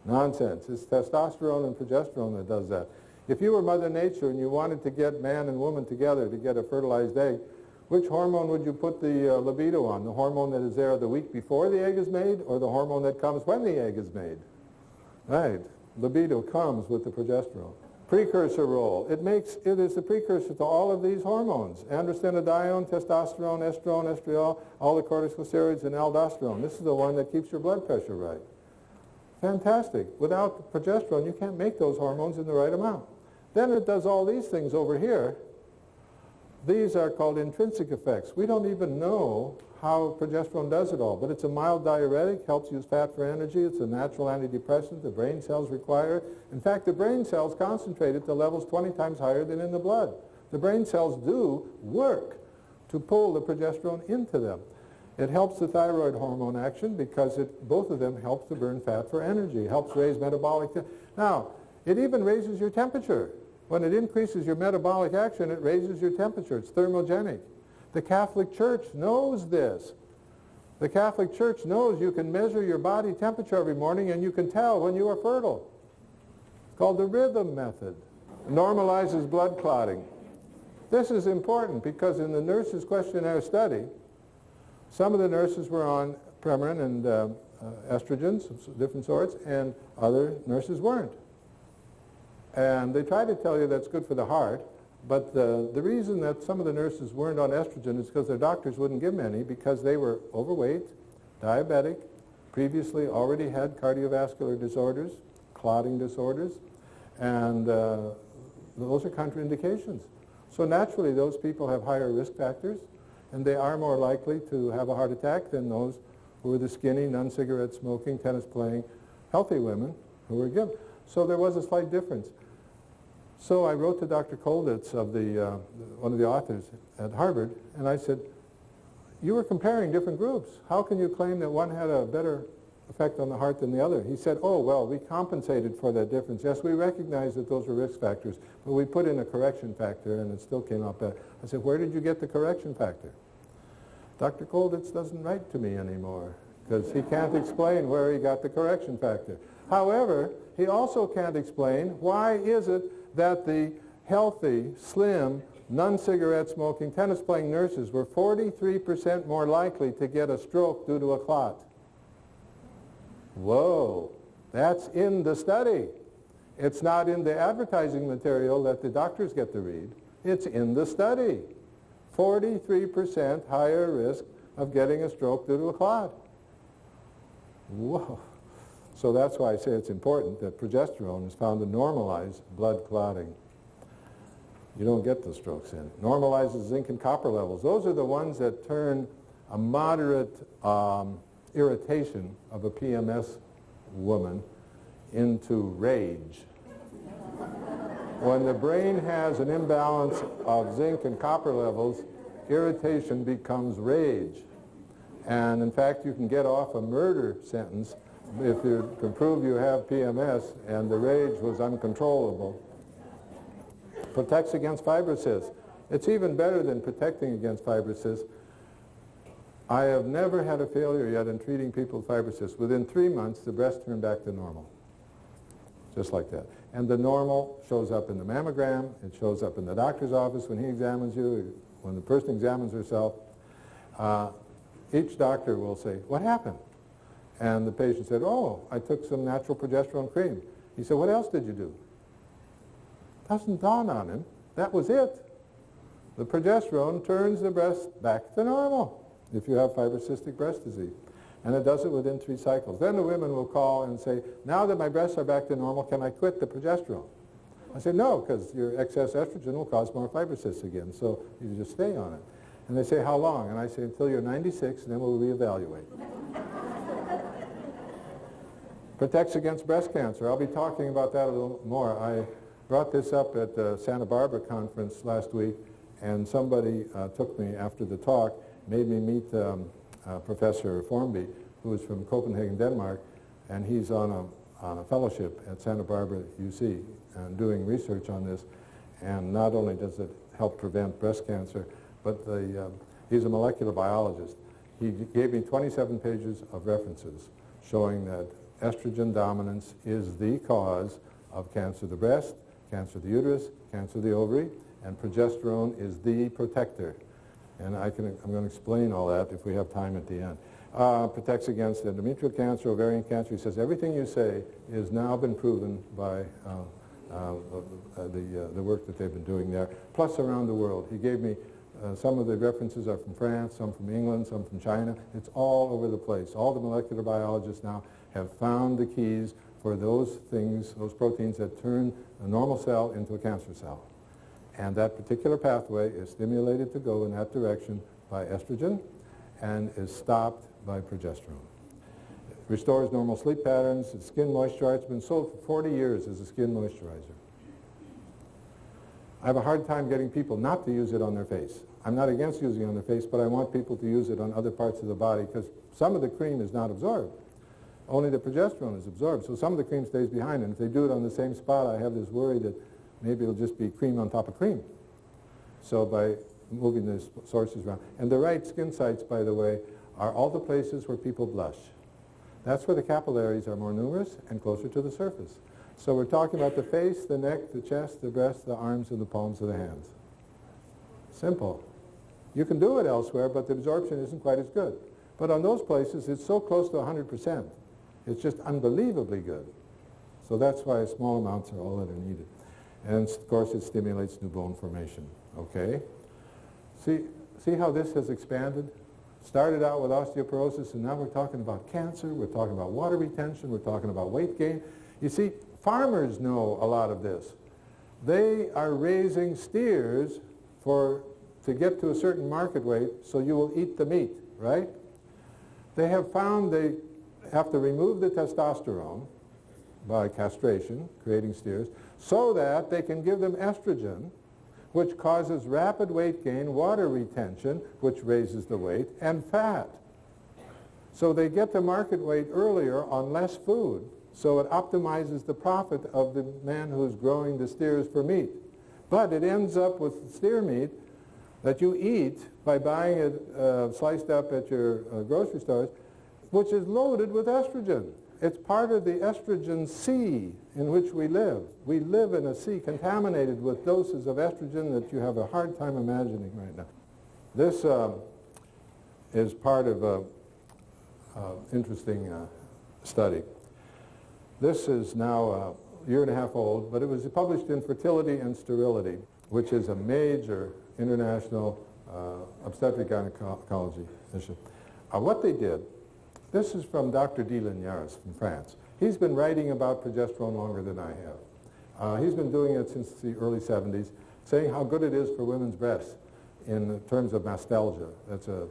Nonsense. It's testosterone and progesterone that does that. If you were Mother Nature and you wanted to get man and woman together to get a fertilized egg, which hormone would you put the libido on? The hormone that is there the week before the egg is made, or the hormone that comes when the egg is made? Right. Libido comes with the progesterone. Precursor role. It is the precursor to all of these hormones. Androstenedione, testosterone, estrone, estriol, all the corticosteroids, and aldosterone. This is the one that keeps your blood pressure right. Fantastic. Without progesterone, you can't make those hormones in the right amount. Then it does all these things over here. These are called intrinsic effects. We don't even know how progesterone does it all, but it's a mild diuretic, helps use fat for energy. It's a natural antidepressant. The brain cells require it. In fact, the brain cells concentrate at the levels 20 times higher than in the blood. The brain cells do work to pull the progesterone into them. It helps the thyroid hormone action because both of them help to burn fat for energy. It helps raise metabolic. Now, it even raises your temperature. When it increases your metabolic action, it raises your temperature. It's thermogenic. The Catholic Church knows this. The Catholic Church knows you can measure your body temperature every morning and you can tell when you are fertile. It's called the rhythm method. Normalizes blood clotting. This is important because in the nurses' questionnaire study, some of the nurses were on Premarin and estrogens of different sorts, and other nurses weren't. And they try to tell you that's good for the heart, but the reason that some of the nurses weren't on estrogen is because their doctors wouldn't give them any because they were overweight, diabetic, previously already had cardiovascular disorders, clotting disorders, and those are contraindications. So naturally those people have higher risk factors, and they are more likely to have a heart attack than those who were the skinny, non-cigarette smoking, tennis playing, healthy women who were given. So there was a slight difference. So I wrote to Dr. Kolditz, of one of the authors at Harvard, and I said, you were comparing different groups. How can you claim that one had a better effect on the heart than the other? He said, oh, well, we compensated for that difference. Yes, we recognize that those are risk factors, but we put in a correction factor and it still came out better. I said, where did you get the correction factor? Dr. Kolditz doesn't write to me anymore because he can't explain where he got the correction factor. However, he also can't explain why is it that the healthy, slim, non-cigarette smoking, tennis playing nurses were 43% more likely to get a stroke due to a clot. Whoa, that's in the study. It's not in the advertising material that the doctors get to read. It's in the study. 43% higher risk of getting a stroke due to a clot. Whoa. So that's why I say it's important that progesterone is found to normalize blood clotting. You don't get the strokes in. It normalizes zinc and copper levels. Those are the ones that turn a moderate irritation of a PMS woman into rage. When the brain has an imbalance of zinc and copper levels, irritation becomes rage. And in fact, you can get off a murder sentence if you can prove you have PMS and the rage was uncontrollable. Protects against fibrosis. It's even better than protecting against fibrosis. I have never had a failure yet in treating people with fibrosis. Within 3 months, the breast turned back to normal. Just like that. And the normal shows up in the mammogram. It shows up in the doctor's office when he examines you, when the person examines herself. Each doctor will say, what happened? And the patient said, oh, I took some natural progesterone cream. He said, what else did you do? Doesn't dawn on him. That was it. The progesterone turns the breast back to normal if you have fibrocystic breast disease. And it does it within 3 cycles. Then the women will call and say, now that my breasts are back to normal, can I quit the progesterone? I say, no, because your excess estrogen will cause more fibrosis again, so you just stay on it. And they say, how long? And I say, until you're 96, and then we'll reevaluate. Protects against breast cancer. I'll be talking about that a little more. I brought this up at the Santa Barbara conference last week, and somebody took me after the talk, made me meet Professor Formby, who is from Copenhagen, Denmark, and he's on a fellowship at Santa Barbara UC and doing research on this. And not only does it help prevent breast cancer, but he's a molecular biologist. He gave me 27 pages of references showing that estrogen dominance is the cause of cancer of the breast, cancer of the uterus, cancer of the ovary, and progesterone is the protector. And I'm going to explain all that if we have time at the end. Protects against endometrial cancer, ovarian cancer. He says everything you say has now been proven by the work that they've been doing there, plus around the world. He gave me some of the references are from France, some from England, some from China. It's all over the place. All the molecular biologists now have found the keys for those things, those proteins that turn a normal cell into a cancer cell. And that particular pathway is stimulated to go in that direction by estrogen and is stopped by progesterone. It restores normal sleep patterns. It's skin moisturizer. It's been sold for 40 years as a skin moisturizer. I have a hard time getting people not to use it on their face. I'm not against using it on their face, but I want people to use it on other parts of the body because some of the cream is not absorbed. Only the progesterone is absorbed, so some of the cream stays behind, and if they do it on the same spot, I have this worry that maybe it'll just be cream on top of cream. So by moving the sources around. And the right skin sites, by the way, are all the places where people blush. That's where the capillaries are more numerous and closer to the surface. So we're talking about the face, the neck, the chest, the breast, the arms, and the palms of the hands. Simple. You can do it elsewhere, but the absorption isn't quite as good. But on those places, it's so close to 100%. It's just unbelievably good. So that's why small amounts are all that are needed. And of course, it stimulates new bone formation. Okay? See how this has expanded? Started out with osteoporosis, and now we're talking about cancer, we're talking about water retention, we're talking about weight gain. You see, farmers know a lot of this. They are raising steers to get to a certain market weight, so you will eat the meat, right? They have found they have to remove the testosterone by castration, creating steers, so that they can give them estrogen, which causes rapid weight gain, water retention, which raises the weight, and fat. So they get the market weight earlier on less food, so it optimizes the profit of the man who's growing the steers for meat. But it ends up with steer meat that you eat by buying it sliced up at your grocery stores, which is loaded with estrogen. It's part of the estrogen sea in which we live. We live in a sea contaminated with doses of estrogen that you have a hard time imagining right now. This is part of an interesting study. This is now a year and a half old, but it was published in Fertility and Sterility, which is a major international obstetric gynecology issue. What they did, this is from Dr. D. Lignares from France. He's been writing about progesterone longer than I have. He's been doing it since the early 70s, saying how good it is for women's breasts in terms of mastalgia. That's a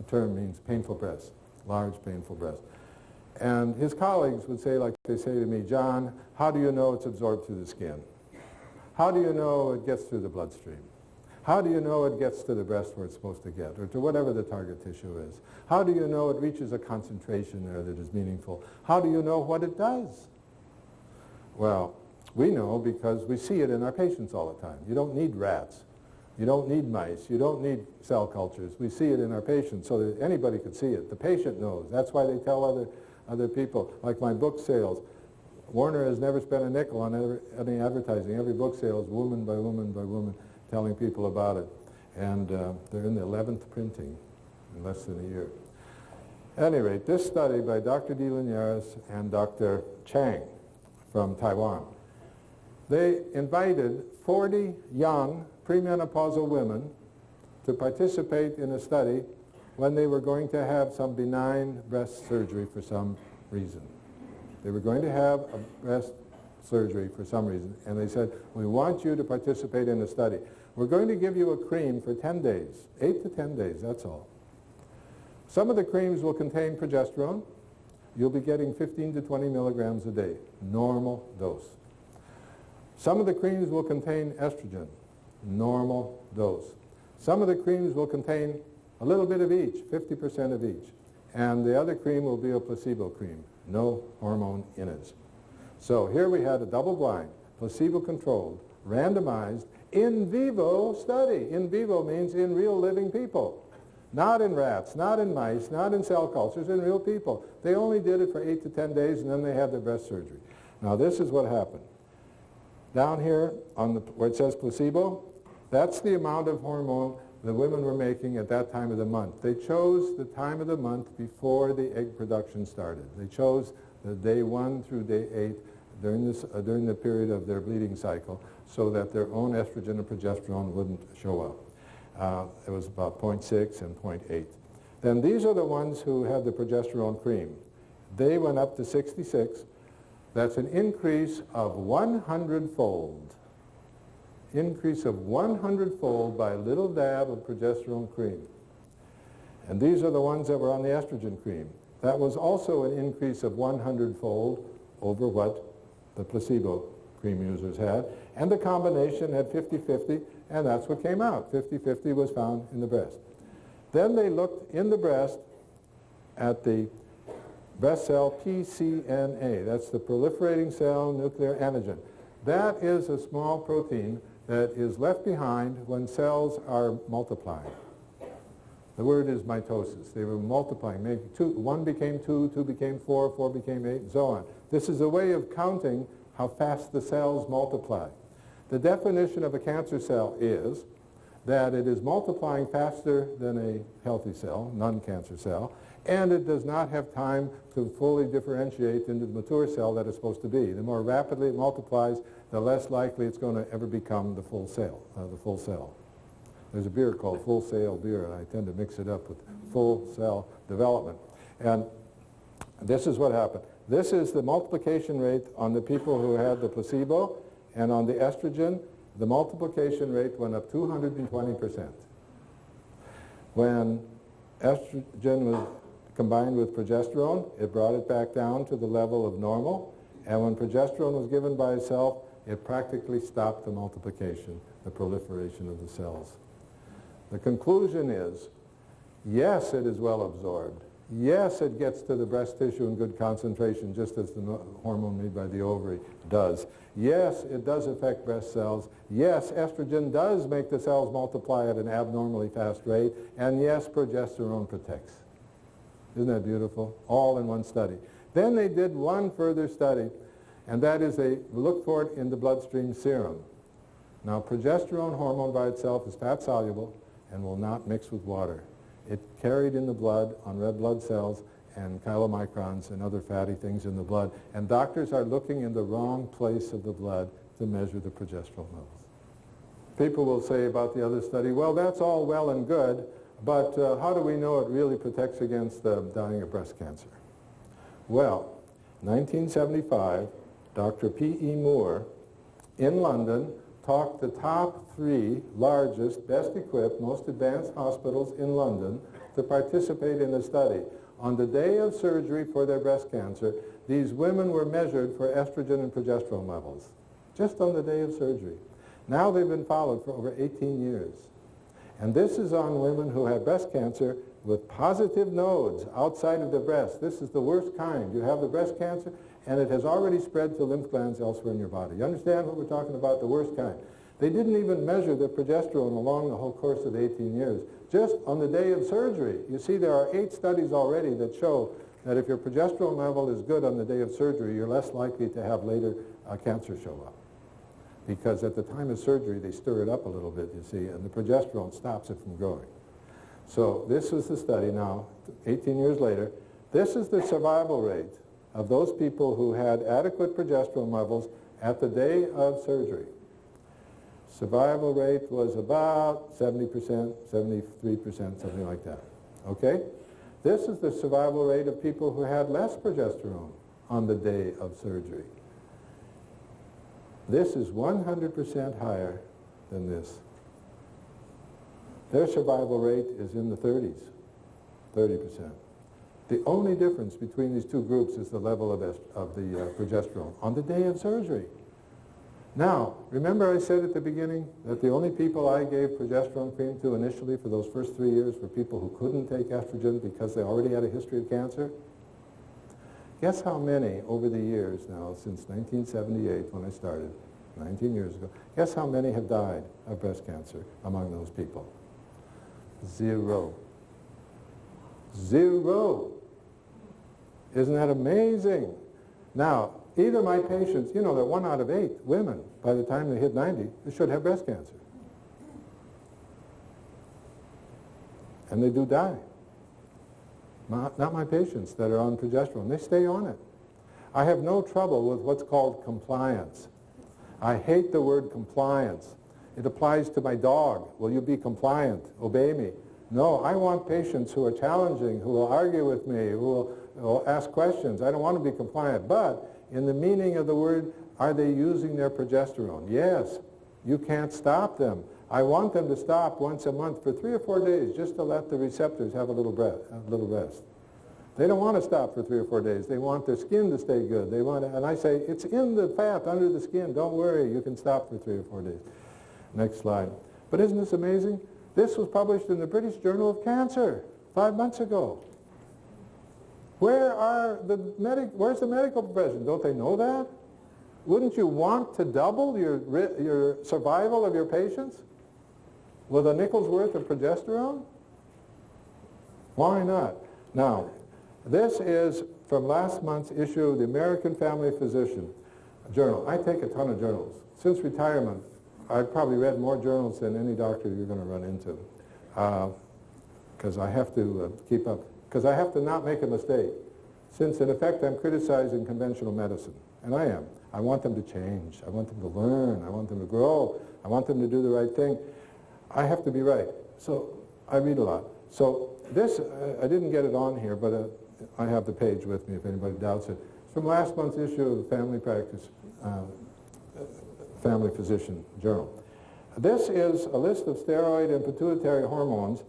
term means painful breasts, large painful breasts. And his colleagues would say, like they say to me, John, how do you know it's absorbed through the skin? How do you know it gets through the bloodstream? How do you know it gets to the breast where it's supposed to get, or to whatever the target tissue is? How do you know it reaches a concentration there that is meaningful? How do you know what it does? Well, we know because we see it in our patients all the time. You don't need rats. You don't need mice. You don't need cell cultures. We see it in our patients so that anybody could see it. The patient knows. That's why they tell other people. Like my book sales, Warner has never spent a nickel on any advertising. Every book sale is woman by woman by woman, telling people about it. And they're in the 11th printing in less than a year. At any rate, this study by Dr. D. Lignares and Dr. Chang from Taiwan, they invited 40 young premenopausal women to participate in a study when they were going to have some benign breast surgery for some reason. They were going to have a breast surgery for some reason, and they said, we want you to participate in the study. We're going to give you a cream for 10 days, 8 to 10 days, that's all. Some of the creams will contain progesterone. You'll be getting 15 to 20 milligrams a day, normal dose. Some of the creams will contain estrogen, normal dose. Some of the creams will contain a little bit of each, 50% of each. And the other cream will be a placebo cream, no hormone in it. So here we had a double-blind, placebo-controlled, randomized, in vivo study. In vivo means in real living people. Not in rats, not in mice, not in cell cultures, in real people. They only did it for 8 to 10 days, and then they had their breast surgery. Now this is what happened. Down here on where it says placebo, that's the amount of hormone the women were making at that time of the month. They chose the time of the month before the egg production started. They chose the day 1 through day 8 during the period of their bleeding cycle so that their own estrogen and progesterone wouldn't show up. It was about 0.6 and 0.8. Then these are the ones who had the progesterone cream. They went up to 66. That's an increase of 100-fold. Increase of 100-fold by a little dab of progesterone cream. And these are the ones that were on the estrogen cream. That was also an increase of 100-fold over what the placebo cream users had. And the combination had 50-50, and that's what came out. 50-50 was found in the breast. Then they looked in the breast at the breast cell pCNA. That's the proliferating cell nuclear antigen. That is a small protein that is left behind when cells are multiplying. The word is mitosis. They were multiplying. Maybe 1 became 2, 2 became 4, 4 became 8, and so on. This is a way of counting how fast the cells multiply. The definition of a cancer cell is that it is multiplying faster than a healthy cell, non-cancer cell, and it does not have time to fully differentiate into the mature cell that it's supposed to be. The more rapidly it multiplies, the less likely it's going to ever become the full cell. There's a beer called Full Sail beer, and I tend to mix it up with full cell development. And this is what happened. This is the multiplication rate on the people who had the placebo, and on the estrogen, the multiplication rate went up 220%. When estrogen was combined with progesterone, it brought it back down to the level of normal, and when progesterone was given by itself, it practically stopped the multiplication, the proliferation of the cells. The conclusion is, yes, it is well absorbed. Yes, it gets to the breast tissue in good concentration, just as the hormone made by the ovary does. Yes, it does affect breast cells. Yes, estrogen does make the cells multiply at an abnormally fast rate. And yes, progesterone protects. Isn't that beautiful? All in one study. Then they did one further study, and that is they looked for it in the bloodstream serum. Now, progesterone hormone by itself is fat-soluble and will not mix with water. It carried in the blood on red blood cells and chylomicrons and other fatty things in the blood. And doctors are looking in the wrong place of the blood to measure the progesterone levels. People will say about the other study, well, that's all well and good, but how do we know it really protects against dying of breast cancer? Well, 1975, Dr. P.E. Moore in London talked the top 3 largest, best equipped, most advanced hospitals in London to participate in the study. On the day of surgery for their breast cancer, these women were measured for estrogen and progesterone levels, just on the day of surgery. Now they've been followed for over 18 years. And this is on women who have breast cancer with positive nodes outside of the breast. This is the worst kind. You have the breast cancer, and it has already spread to lymph glands elsewhere in your body. You understand what we're talking about? The worst kind. They didn't even measure the progesterone along the whole course of the 18 years. Just on the day of surgery. You see, there are 8 studies already that show that if your progesterone level is good on the day of surgery, you're less likely to have later cancer show up. Because at the time of surgery, they stir it up a little bit, you see, and the progesterone stops it from growing. So this is the study now, 18 years later. This is the survival rate of those people who had adequate progesterone levels at the day of surgery. Survival rate was about 70%, 73%, something like that. Okay? This is the survival rate of people who had less progesterone on the day of surgery. This is 100% higher than this. Their survival rate is in the 30s, 30%. The only difference between these two groups is the level of the progesterone on the day of surgery. Now, remember I said at the beginning that the only people I gave progesterone cream to initially for those first 3 years were people who couldn't take estrogen because they already had a history of cancer? Guess how many over the years now, since 1978 when I started, 19 years ago, guess how many have died of breast cancer among those people? 0. 0. Isn't that amazing? Now, either my patients, you know that 1 out of 8 women, by the time they hit 90, they should have breast cancer. And they do die. Not my patients that are on progesterone. They stay on it. I have no trouble with what's called compliance. I hate the word compliance. It applies to my dog. Will you be compliant? Obey me. No, I want patients who are challenging, who will argue with me, who will ask questions. I don't want to be compliant. But in the meaning of the word, are they using their progesterone? Yes. You can't stop them. I want them to stop once a month for 3 or 4 days just to let the receptors have a little rest. They don't want to stop for 3 or 4 days. They want their skin to stay good. They want to, and I say, it's in the fat under the skin. Don't worry. You can stop for 3 or 4 days. Next slide. But isn't this amazing? This was published in the British Journal of Cancer 5 months ago. Where's the medical profession? Don't they know that? Wouldn't you want to double your survival of your patients with a nickel's worth of progesterone? Why not? Now, this is from last month's issue of the American Family Physician. journal. I take a ton of journals. Since retirement, I've probably read more journals than any doctor you're going to run into, because I have to keep up, because I have to not make a mistake. Since, in effect, I'm criticizing conventional medicine, and I am. I want them to change. I want them to learn. I want them to grow. I want them to do the right thing. I have to be right. So I read a lot. So this, I didn't get it on here, but I have the page with me if anybody doubts it. It's from last month's issue of the Family Practice, Family Physician Journal. This is a list of steroid and pituitary hormones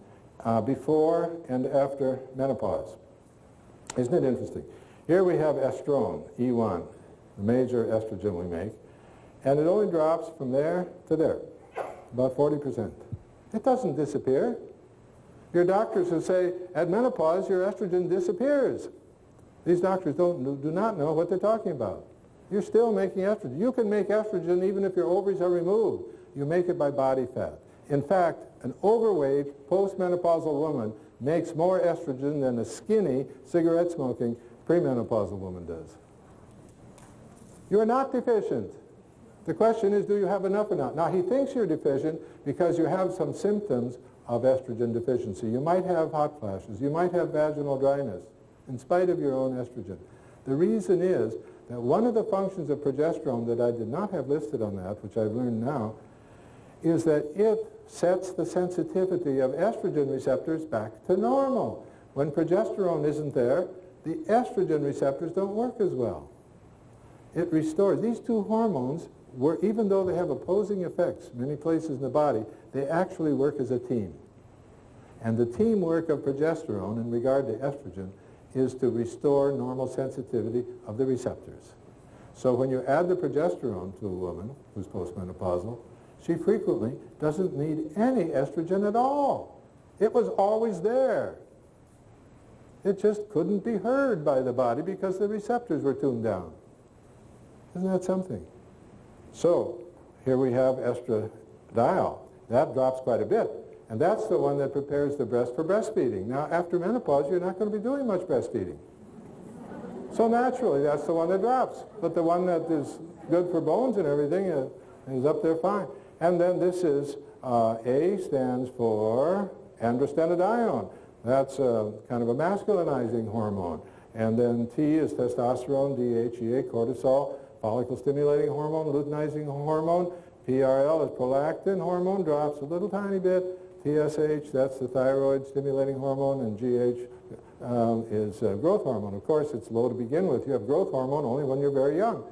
before and after menopause. Isn't it interesting? Here we have estrone, E1, the major estrogen we make, and it only drops from there to there, about 40%. It doesn't disappear. Your doctors will say, at menopause, your estrogen disappears. These doctors do not know what they're talking about. You're still making estrogen. You can make estrogen even if your ovaries are removed. You make it by body fat. In fact, an overweight, postmenopausal woman makes more estrogen than a skinny, cigarette-smoking, premenopausal woman does. You are not deficient. The question is, do you have enough or not? Now, he thinks you're deficient because you have some symptoms of estrogen deficiency. You might have hot flashes. You might have vaginal dryness in spite of your own estrogen. The reason is that one of the functions of progesterone that I did not have listed on that, which I've learned now, is that it sets the sensitivity of estrogen receptors back to normal. When progesterone isn't there, the estrogen receptors don't work as well. It restores. These two hormones, even though they have opposing effects many places in the body, they actually work as a team. And the teamwork of progesterone in regard to estrogen is to restore normal sensitivity of the receptors. So when you add the progesterone to a woman who's postmenopausal, she frequently doesn't need any estrogen at all. It was always there. It just couldn't be heard by the body because the receptors were tuned down. Isn't that something? So here we have estradiol. That drops quite a bit. And that's the one that prepares the breast for breastfeeding. Now, after menopause, you're not going to be doing much breastfeeding. So naturally, that's the one that drops. But the one that is good for bones and everything is up there fine. And then this is, A stands for androstenedione. That's kind of a masculinizing hormone. And then T is testosterone, DHEA, cortisol, follicle-stimulating hormone, luteinizing hormone. PRL is prolactin hormone, drops a little tiny bit. TSH, that's the thyroid-stimulating hormone, and GH is growth hormone. Of course, it's low to begin with. You have growth hormone only when you're very young.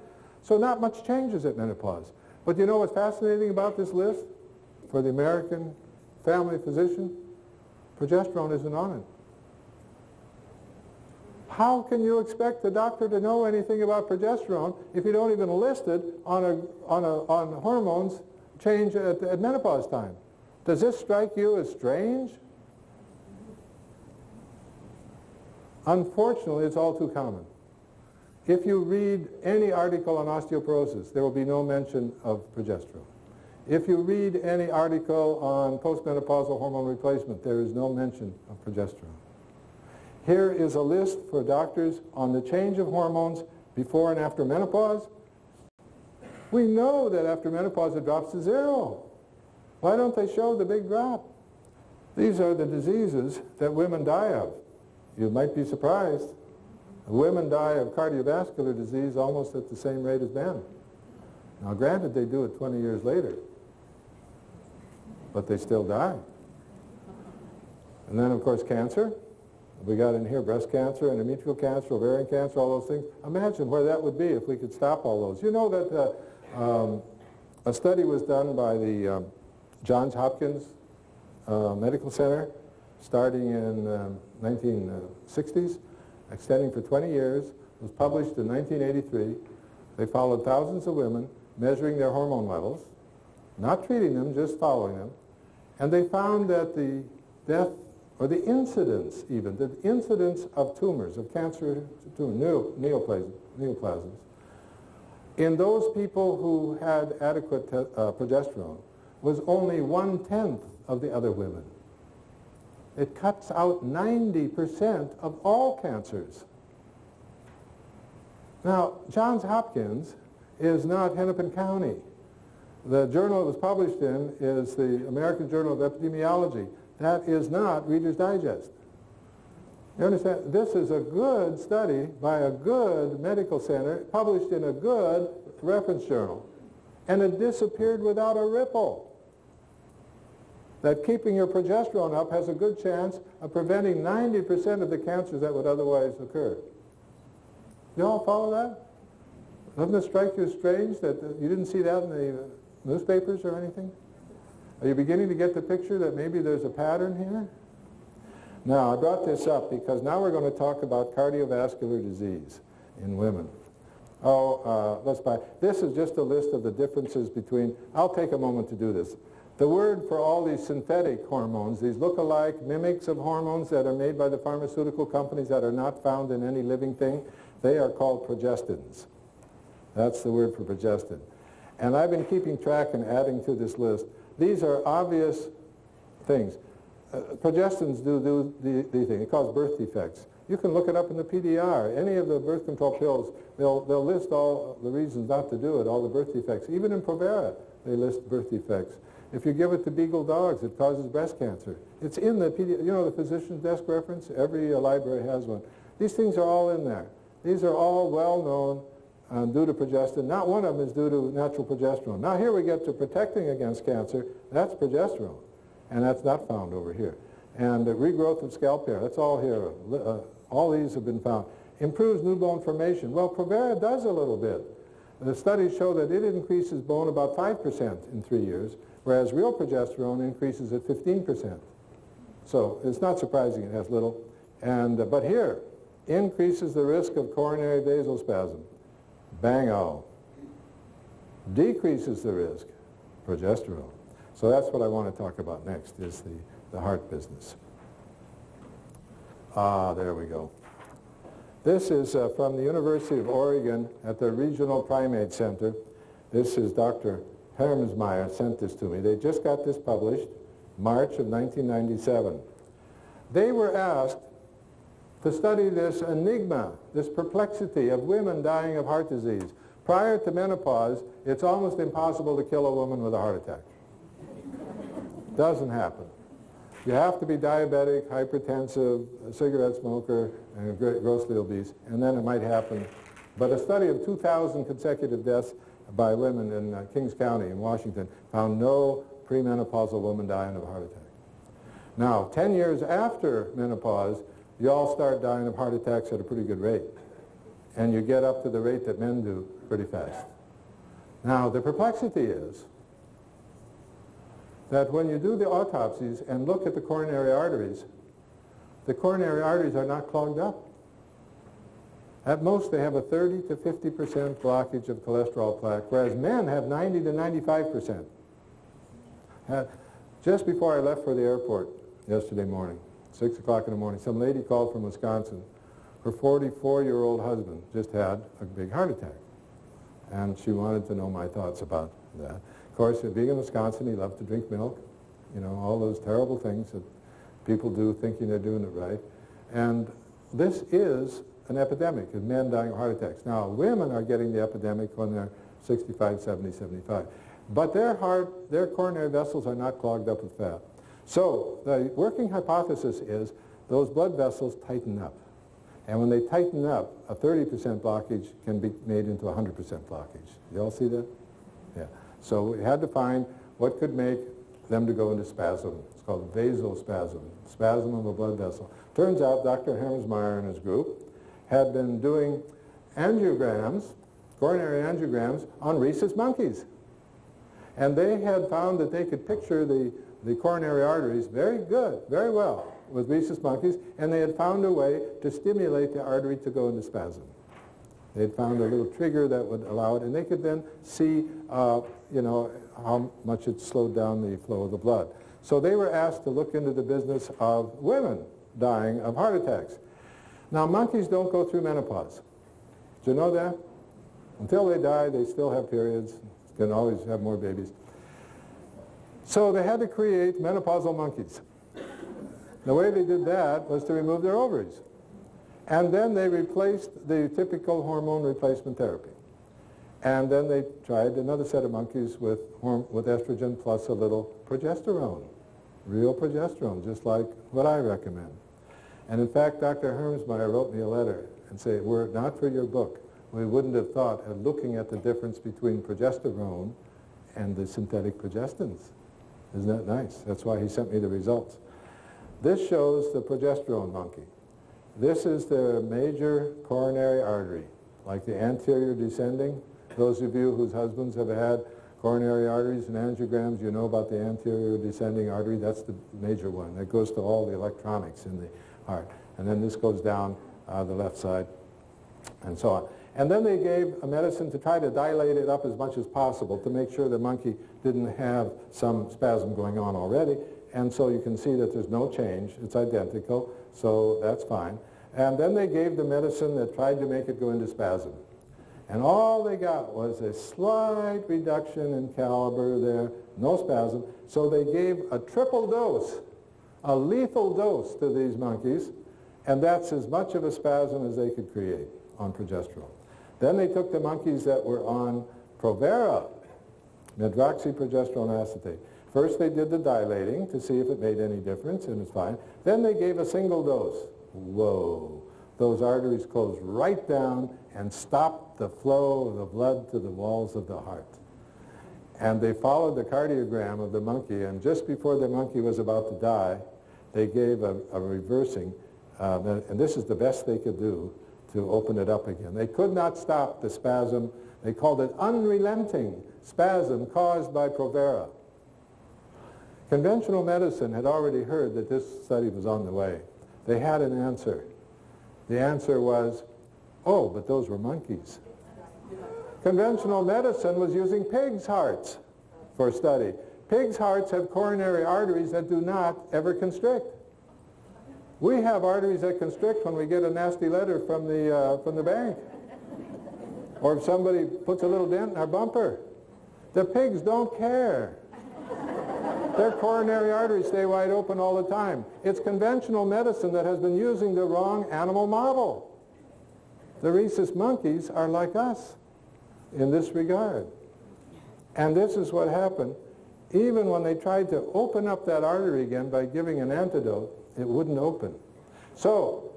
So not much changes at menopause. But you know what's fascinating about this list for the American family physician? Progesterone isn't on it. How can you expect the doctor to know anything about progesterone if you don't even list it on hormones change at menopause time? Does this strike you as strange? Unfortunately, it's all too common. If you read any article on osteoporosis, there will be no mention of progesterone. If you read any article on postmenopausal hormone replacement, there is no mention of progesterone. Here is a list for doctors on the change of hormones before and after menopause. We know that after menopause it drops to zero. Why don't they show the big drop? These are the diseases that women die of. You might be surprised. Women die of cardiovascular disease almost at the same rate as men. Now granted, they do it 20 years later, but they still die. And then of course cancer. We got in here breast cancer, endometrial cancer, ovarian cancer, all those things. Imagine where that would be if we could stop all those. You know that a study was done by the Johns Hopkins Medical Center starting in 1960s, extending for 20 years. It was published in 1983. They followed thousands of women, measuring their hormone levels, not treating them, just following them. And they found that the death, or the incidence even, the incidence of tumors, of cancer neoplasms, in those people who had adequate progesterone was only 1/10 of the other women. It cuts out 90% of all cancers. Now, Johns Hopkins is not Hennepin County. The journal it was published in is the American Journal of Epidemiology. That is not Reader's Digest. You understand? This is a good study by a good medical center, published in a good reference journal. And it disappeared without a ripple. That keeping your progesterone up has a good chance of preventing 90% of the cancers that would otherwise occur. You all follow that? Doesn't it strike you as strange that you didn't see that in the newspapers or anything? Are you beginning to get the picture that maybe there's a pattern here? Now, I brought this up because now we're going to talk about cardiovascular disease in women. This is just a list of the differences between, I'll take a moment to do this. The word for all these synthetic hormones, these look-alike mimics of hormones that are made by the pharmaceutical companies that are not found in any living thing, they are called progestins. That's the word for progestin. And I've been keeping track and adding to this list. These are obvious things. Progestins do the thing. It causes birth defects. You can look it up in the PDR. Any of the birth control pills, they'll list all the reasons not to do it, all the birth defects. Even in Provera, they list birth defects. If you give it to beagle dogs, it causes breast cancer. It's in the PDR, you know, the physician's desk reference? Every library has one. These things are all in there. These are all well known due to progestin. Not one of them is due to natural progesterone. Now here we get to protecting against cancer. That's progesterone. And that's not found over here. And the regrowth of scalp hair, that's all here. All these have been found. Improves new bone formation. Well, Provera does a little bit. The studies show that it increases bone about 5% in 3 years, whereas real progesterone increases at 15%. So it's not surprising it has little. And, but here, increases the risk of coronary vasospasm. Bang-o. Decreases the risk, progesterone. So that's what I want to talk about next, is the heart business. There we go. This is from the University of Oregon at the Regional Primate Center. This is Dr. Hermsmeyer sent this to me. They just got this published, March of 1997. They were asked to study this enigma, this perplexity of women dying of heart disease. Prior to menopause, it's almost impossible to kill a woman with a heart attack. Doesn't happen. You have to be diabetic, hypertensive, a cigarette smoker, and grossly obese, and then it might happen. But a study of 2,000 consecutive deaths by women in Kings County in Washington found no premenopausal woman dying of a heart attack. Now, 10 years after menopause, you all start dying of heart attacks at a pretty good rate. And you get up to the rate that men do pretty fast. Now, the perplexity is that when you do the autopsies and look at the coronary arteries are not clogged up. At most, they have a 30 to 50% blockage of cholesterol plaque, whereas men have 90 to 95%. Just before I left for the airport yesterday morning, 6 o'clock in the morning, some lady called from Wisconsin. Her 44-year-old husband just had a big heart attack, and she wanted to know my thoughts about that. Of course, being in Wisconsin, he loved to drink milk, you know, all those terrible things that people do thinking they're doing it right. And this is an epidemic of men dying of heart attacks. Now, women are getting the epidemic when they're 65, 70, 75. But their coronary vessels are not clogged up with fat. So the working hypothesis is those blood vessels tighten up. And when they tighten up, a 30% blockage can be made into a 100% blockage. You all see that? Yeah. So we had to find what could make them to go into spasm. It's called vasospasm, spasm of a blood vessel. Turns out Dr. Hermsmeyer and his group had been doing angiograms, coronary angiograms, on rhesus monkeys. And they had found that they could picture the coronary arteries very well with rhesus monkeys, and they had found a way to stimulate the artery to go into spasm. They had found a little trigger that would allow it, and they could then see, you know, how much it slowed down the flow of the blood. So they were asked to look into the business of women dying of heart attacks. Now, monkeys don't go through menopause. Do you know that? Until they die, they still have periods, can always have more babies. So they had to create menopausal monkeys. The way they did that was to remove their ovaries. And then they replaced the typical hormone replacement therapy. And then they tried another set of monkeys with estrogen plus a little progesterone, real progesterone, just like what I recommend. And in fact, Dr. Hermsmeyer wrote me a letter and said, were it not for your book, we wouldn't have thought of looking at the difference between progesterone and the synthetic progestins. Isn't that nice? That's why he sent me the results. This shows the progesterone monkey. This is the major coronary artery, like the anterior descending. Those of you whose husbands have had coronary arteries and angiograms, you know about the anterior descending artery. That's the major one. That goes to all the electronics in the heart. And then this goes down the left side, and so on. And then they gave a medicine to try to dilate it up as much as possible to make sure the monkey didn't have some spasm going on already. And so you can see that there's no change. It's identical, so that's fine. And then they gave the medicine that tried to make it go into spasm. And all they got was a slight reduction in caliber there, no spasm. So they gave a triple dose, a lethal dose to these monkeys, and that's as much of a spasm as they could create on progesterone. Then they took the monkeys that were on Provera, medroxyprogesterone acetate. First they did the dilating to see if it made any difference, and it's fine. Then they gave a single dose. Whoa. Those arteries closed right down and stopped the flow of the blood to the walls of the heart. And they followed the cardiogram of the monkey, and just before the monkey was about to die, they gave a reversing, and this is the best they could do to open it up again. They could not stop the spasm. They called it unrelenting spasm caused by Provera. Conventional medicine had already heard that this study was on the way. They had an answer. The answer was, oh, but those were monkeys. Conventional medicine was using pigs' hearts for study. Pigs' hearts have coronary arteries that do not ever constrict. We have arteries that constrict when we get a nasty letter from the bank. Or if somebody puts a little dent in our bumper. The pigs don't care. Their coronary arteries stay wide open all the time. It's conventional medicine that has been using the wrong animal model. The rhesus monkeys are like us in this regard. And this is what happened. Even when they tried to open up that artery again by giving an antidote, it wouldn't open. So,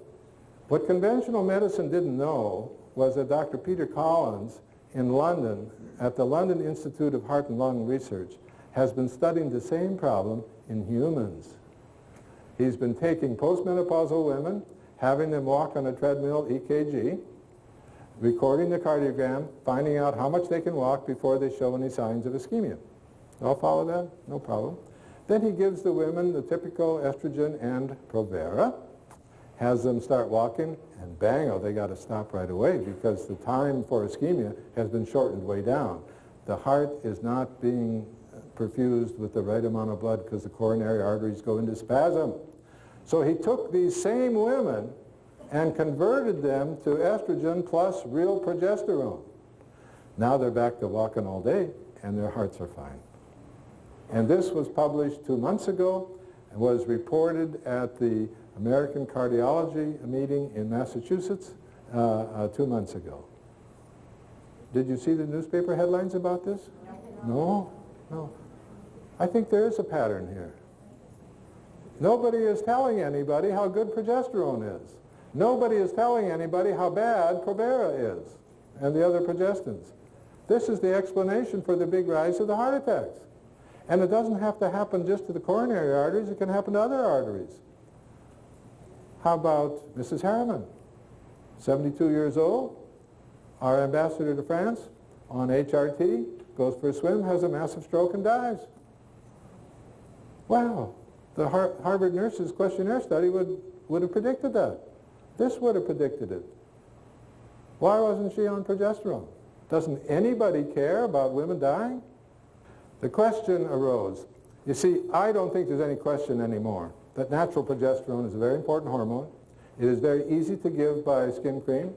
what conventional medicine didn't know was that Dr. Peter Collins in London, at the London Institute of Heart and Lung Research, has been studying the same problem in humans. He's been taking postmenopausal women, having them walk on a treadmill EKG, recording the cardiogram, finding out how much they can walk before they show any signs of ischemia. All follow that? No problem. Then he gives the women the typical estrogen and Provera, has them start walking, and bang, oh, they got to stop right away because the time for ischemia has been shortened way down. The heart is not being perfused with the right amount of blood because the coronary arteries go into spasm. So he took these same women and converted them to estrogen plus real progesterone. Now they're back to walking all day and their hearts are fine. And this was published 2 months ago and was reported at the American Cardiology meeting in Massachusetts 2 months ago. Did you see the newspaper headlines about this? No? No. I think there is a pattern here. Nobody is telling anybody how good progesterone is. Nobody is telling anybody how bad Provera is and the other progestins. This is the explanation for the big rise of the heart attacks. And it doesn't have to happen just to the coronary arteries, it can happen to other arteries. How about Mrs. Harriman, 72 years old, our ambassador to France, on HRT, goes for a swim, has a massive stroke and dies. Wow, the Harvard Nurses Questionnaire study would have predicted that. This would have predicted it. Why wasn't she on progesterone? Doesn't anybody care about women dying? The question arose. You see, I don't think there's any question anymore that natural progesterone is a very important hormone. It is very easy to give by skin cream.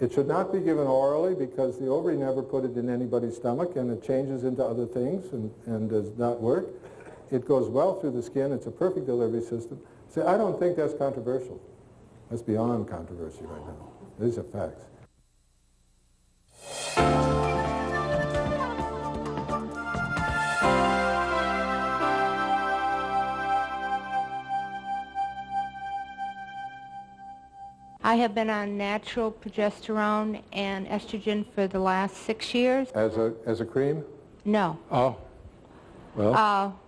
It should not be given orally because the ovary never put it in anybody's stomach and it changes into other things and does not work. It goes well through the skin. It's a perfect delivery system. See, I don't think that's controversial. That's beyond controversy right now. These are facts. I have been on natural progesterone and estrogen for the last 6 years. As a cream? No. Oh, well.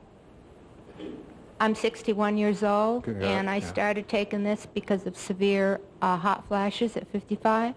I'm 61 years old, and I yeah. started taking this because of severe hot flashes at 55.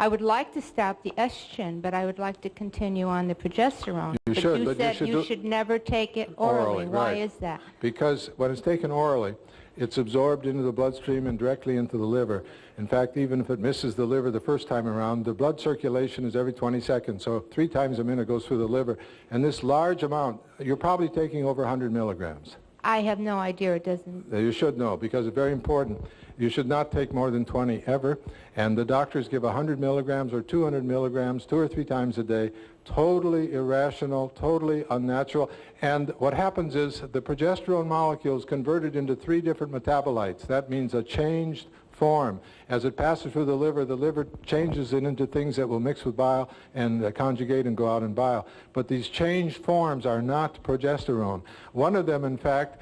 I would like to stop the estrogen, but I would like to continue on the progesterone. You but should, you but said you should never take it orally. Why right. is that? Because when it's taken orally, it's absorbed into the bloodstream and directly into the liver. In fact, even if it misses the liver the first time around, the blood circulation is every 20 seconds, so 3 times a minute goes through the liver. And this large amount, you're probably taking over 100 milligrams. I have no idea. It doesn't. You should know, because it's very important. You should not take more than 20 ever, and the doctors give 100 milligrams or 200 milligrams 2 or 3 times a day. Totally irrational, totally unnatural. And what happens is the progesterone molecule is converted into 3 different metabolites. That means a changed form. As it passes through the liver changes it into things that will mix with bile and conjugate and go out in bile. But these changed forms are not progesterone. One of them, in fact,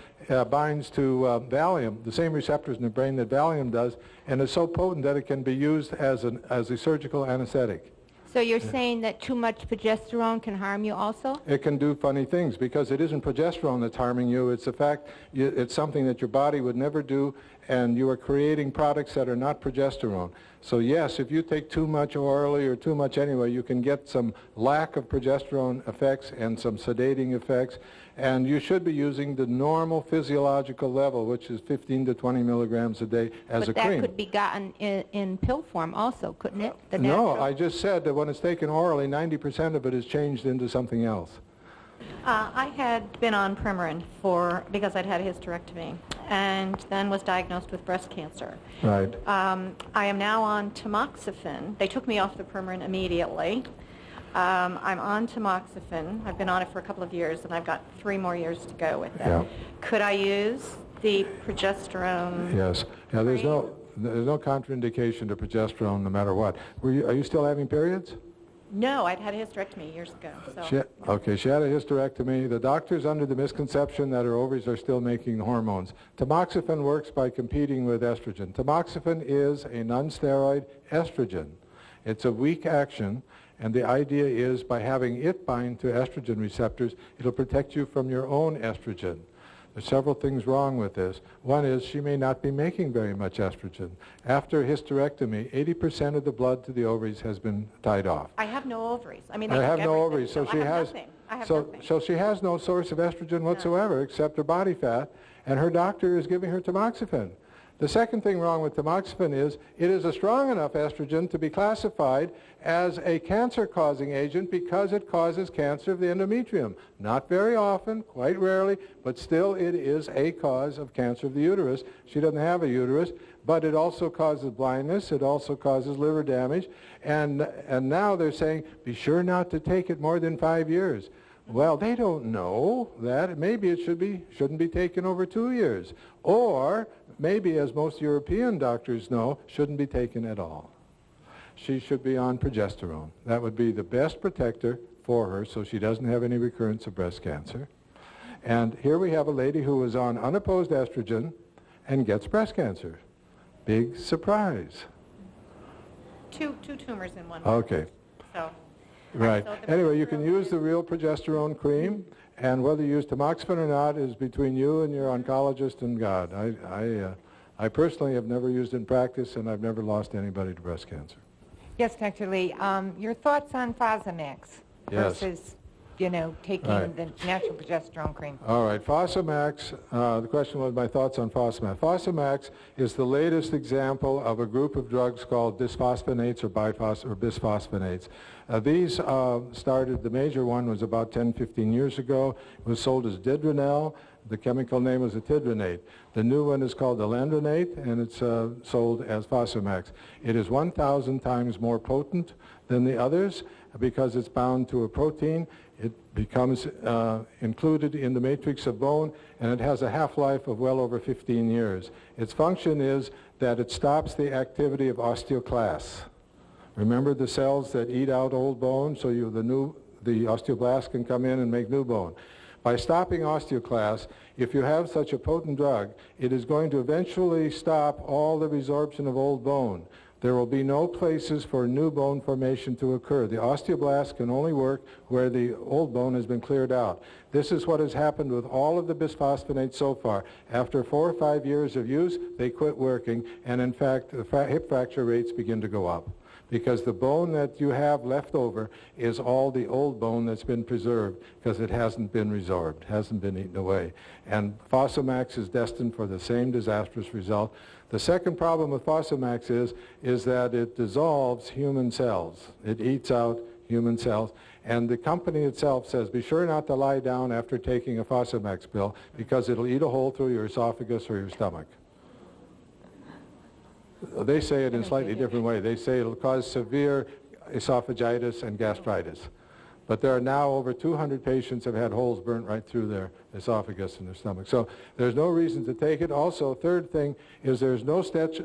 binds to Valium, the same receptors in the brain that Valium does, and is so potent that it can be used as a surgical anesthetic. So you're saying that too much progesterone can harm you also? It can do funny things, because it isn't progesterone that's harming you. It's the fact it's something that your body would never do, and you are creating products that are not progesterone. So yes, if you take too much orally or too much anyway, you can get some lack of progesterone effects and some sedating effects. And you should be using the normal physiological level, which is 15 to 20 milligrams a day as a cream. But that could be gotten in pill form also, couldn't it? The No, natural? I just said that when it's taken orally, 90% of it is changed into something else. I had been on Premarin because I'd had a hysterectomy and then was diagnosed with breast cancer. Right. I am now on tamoxifen. They took me off the Premarin immediately. I'm on tamoxifen. I've been on it for a couple of years, and I've got 3 more years to go with it. Yeah. Could I use the progesterone? Yes. Yeah, there's no contraindication to progesterone no matter what. Are you still having periods? No, I'd had a hysterectomy years ago. So. She had a hysterectomy. The doctor's under the misconception that her ovaries are still making hormones. Tamoxifen works by competing with estrogen. Tamoxifen is a non-steroid estrogen. It's a weak action, and the idea is by having it bind to estrogen receptors, it'll protect you from your own estrogen. There's several things wrong with this. One is she may not be making very much estrogen. After hysterectomy, 80% of the blood to the ovaries has been tied off. I have no ovaries. I mean, I have no everything. ovaries, so she has nothing. I have so nothing. so she has no source of estrogen whatsoever except her body fat, and her doctor is giving her tamoxifen. The second thing wrong with tamoxifen is it is a strong enough estrogen to be classified as a cancer-causing agent because it causes cancer of the endometrium. Not very often, quite rarely, but still it is a cause of cancer of the uterus. She doesn't have a uterus, but it also causes blindness, it also causes liver damage, and now they're saying be sure not to take it more than 5 years. Well, they don't know that. Maybe it shouldn't be taken over 2 years. Or maybe, as most European doctors know, shouldn't be taken at all. She should be on progesterone. That would be the best protector for her so she doesn't have any recurrence of breast cancer. And here we have a lady who is on unopposed estrogen and gets breast cancer. Big surprise. Two tumors in one. Okay. So. Right. So Anyway, you can use the real progesterone cream, and whether you use tamoxifen or not is between you and your oncologist and God. I personally have never used it in practice, and I've never lost anybody to breast cancer. Yes, Dr. Lee. Your thoughts on Fosamax versus, taking the natural progesterone cream? All right, Fosamax, the question was my thoughts on Fosamax. Fosamax is the latest example of a group of drugs called bisphosphonates or bisphosphonates. These started, the major one was about 10, 15 years ago. It was sold as Didronel. The chemical name was etidronate. The new one is called alendronate, and it's sold as Fosamax. It is 1,000 times more potent than the others because it's bound to a protein. It becomes included in the matrix of bone, and it has a half-life of well over 15 years. Its function is that it stops the activity of osteoclasts. Remember the cells that eat out old bone, so the osteoblasts can come in and make new bone. By stopping osteoclasts, if you have such a potent drug, it is going to eventually stop all the resorption of old bone. There will be no places for new bone formation to occur. The osteoblasts can only work where the old bone has been cleared out. This is what has happened with all of the bisphosphonates so far. After 4 or 5 years of use, they quit working, and in fact, the hip fracture rates begin to go up, because the bone that you have left over is all the old bone that's been preserved because it hasn't been resorbed, hasn't been eaten away. And Fosamax is destined for the same disastrous result. The second problem with Fosamax is that it dissolves human cells. It eats out human cells. And the company itself says, be sure not to lie down after taking a Fosamax pill because it'll eat a hole through your esophagus or your stomach. They say it in a slightly different way. They say it'll cause severe esophagitis and gastritis. But there are now over 200 patients have had holes burnt right through their esophagus and their stomach. So there's no reason to take it. Also, third thing is there's no study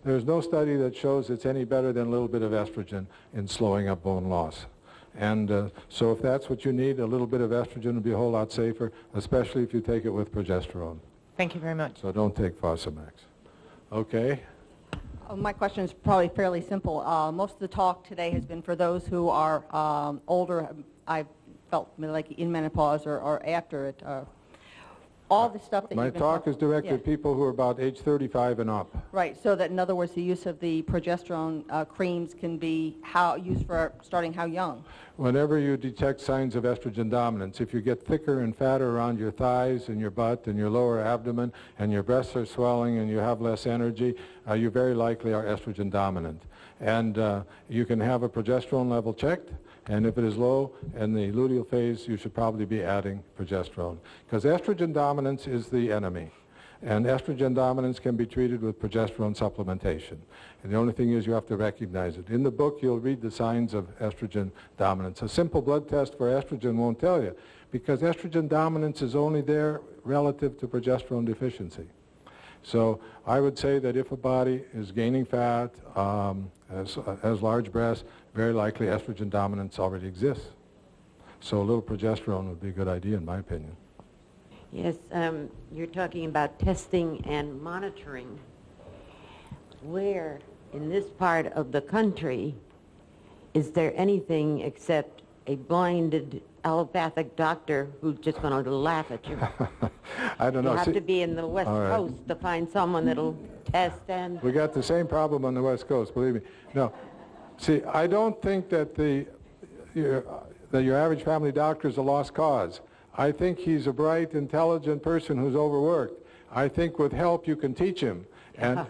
that shows it's any better than a little bit of estrogen in slowing up bone loss. And so if that's what you need, a little bit of estrogen would be a whole lot safer, especially if you take it with progesterone. Thank you very much. So don't take Fosamax. Okay. My question is probably fairly simple. Most of the talk today has been for those who are older. I felt like in menopause or after it. All the stuff that My you've been talk is directed at people who are about age 35 and up. Right, so that in other words, the use of the progesterone creams can be used for starting how young? Whenever you detect signs of estrogen dominance, if you get thicker and fatter around your thighs and your butt and your lower abdomen and your breasts are swelling and you have less energy, you very likely are estrogen dominant. And you can have a progesterone level checked, and if it is low in the luteal phase, you should probably be adding progesterone. Because estrogen dominance is the enemy. And estrogen dominance can be treated with progesterone supplementation. And the only thing is you have to recognize it. In the book, you'll read the signs of estrogen dominance. A simple blood test for estrogen won't tell you, because estrogen dominance is only there relative to progesterone deficiency. So I would say that if a body is gaining fat, has large breasts, very likely estrogen dominance already exists. So a little progesterone would be a good idea, in my opinion. Yes, you're talking about testing and monitoring. Where in this part of the country is there anything except a blinded allopathic doctor who's just going to laugh at you? I don't know. You have to be in the West Coast to find someone that'll test and... We got the same problem on the West Coast, believe me. No. See, I don't think that your average family doctor is a lost cause. I think he's a bright, intelligent person who's overworked. I think with help you can teach him. And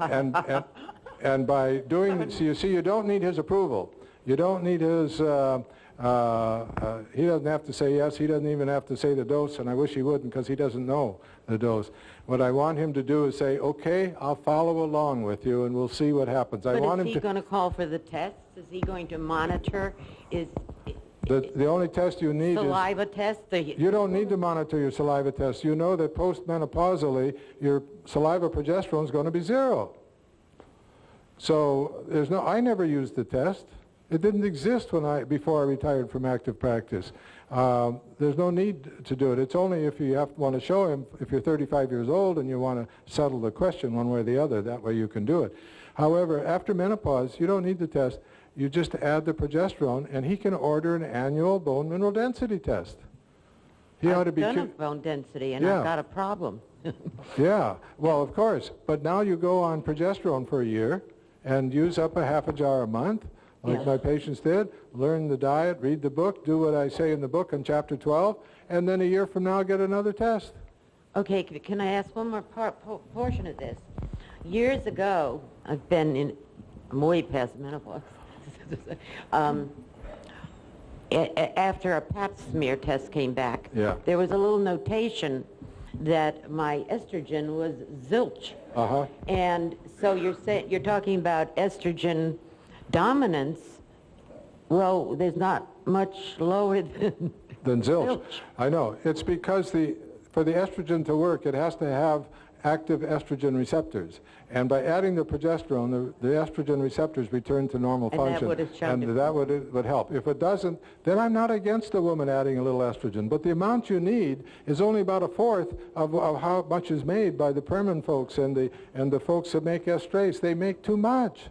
by doing this, you see, you don't need his approval. You don't need his... he doesn't have to say yes. He doesn't even have to say the dose, and I wish he wouldn't because he doesn't know the dose. What I want him to do is say, okay, I'll follow along with you, and we'll see what happens. But is he going to call for the tests? Is he going to monitor? The only test you need saliva is... test? You don't need to monitor your saliva test. You know that postmenopausally, your saliva progesterone is going to be 0. So I never used the test. It didn't exist before I retired from active practice. There's no need to do it. It's only if you want to show him, if you're 35 years old and you want to settle the question one way or the other, that way you can do it. However, after menopause, you don't need the test. You just add the progesterone, and he can order an annual bone mineral density test. He ought to be... I've done a bone density, and I've got a problem. Yeah, well, of course. But now you go on progesterone for a year and use up a half a jar a month, like my patients did, learn the diet, read the book, do what I say in the book in chapter 12, and then a year from now get another test. Okay, can I ask one more portion of this? Years ago, I'm way past menopause. After a pap smear test came back, there was a little notation that my estrogen was zilch. And so you're talking about estrogen dominance. Well, there's not much lower than zilch. I know. It's because for the estrogen to work, it has to have active estrogen receptors. And by adding the progesterone, the estrogen receptors return to normal function. And that would help. If it doesn't, then I'm not against a woman adding a little estrogen. But the amount you need is only about a fourth of how much is made by the Perman folks and the folks that make estrace. They make too much.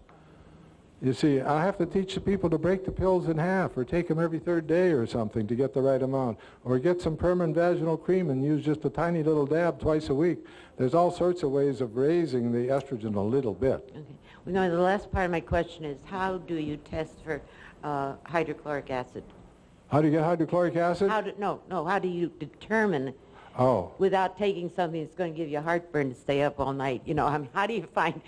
You see, I have to teach the people to break the pills in half or take them every third day or something to get the right amount. Or get some permanent vaginal cream and use just a tiny little dab twice a week. There's all sorts of ways of raising the estrogen a little bit. Okay. Well, no, the last part of my question is, how do you test for hydrochloric acid? How do you get hydrochloric acid? How do you determine, without taking something that's going to give you heartburn to stay up all night? You know, I mean, how do you find,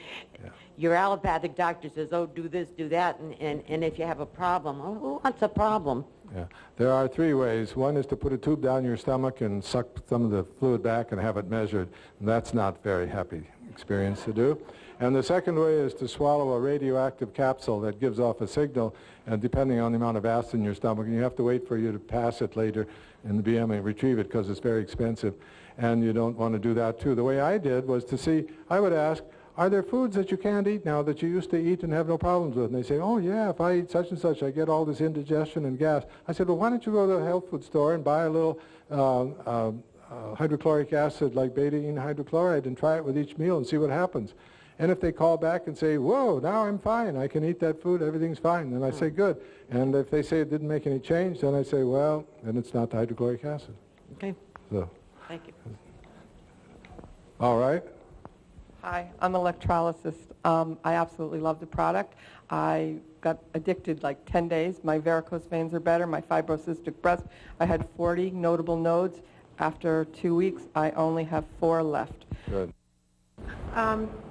your allopathic doctor says, oh, do this, do that, and if you have a problem, oh, who wants a problem? Yeah. There are three ways. One is to put a tube down your stomach and suck some of the fluid back and have it measured. And that's not a very happy experience to do. And the second way is to swallow a radioactive capsule that gives off a signal, and depending on the amount of acid in your stomach, and you have to wait for you to pass it later in the BM and retrieve it because it's very expensive, and you don't want to do that too. The way I did was to see, I would ask, are there foods that you can't eat now that you used to eat and have no problems with? And they say, oh yeah, if I eat such and such, I get all this indigestion and gas. I said, well, why don't you go to the health food store and buy a little hydrochloric acid like betaine hydrochloride and try it with each meal and see what happens. And if they call back and say, whoa, now I'm fine, I can eat that food, everything's fine, then I say, good. And if they say it didn't make any change, then I say, well, then it's not the hydrochloric acid. Okay. So. Thank you. All right. Hi, I'm an electrolysis. I absolutely love the product. I got addicted like 10 days. My varicose veins are better. My fibrocystic breast, I had 40 notable nodes. After 2 weeks, I only have 4 left. Good.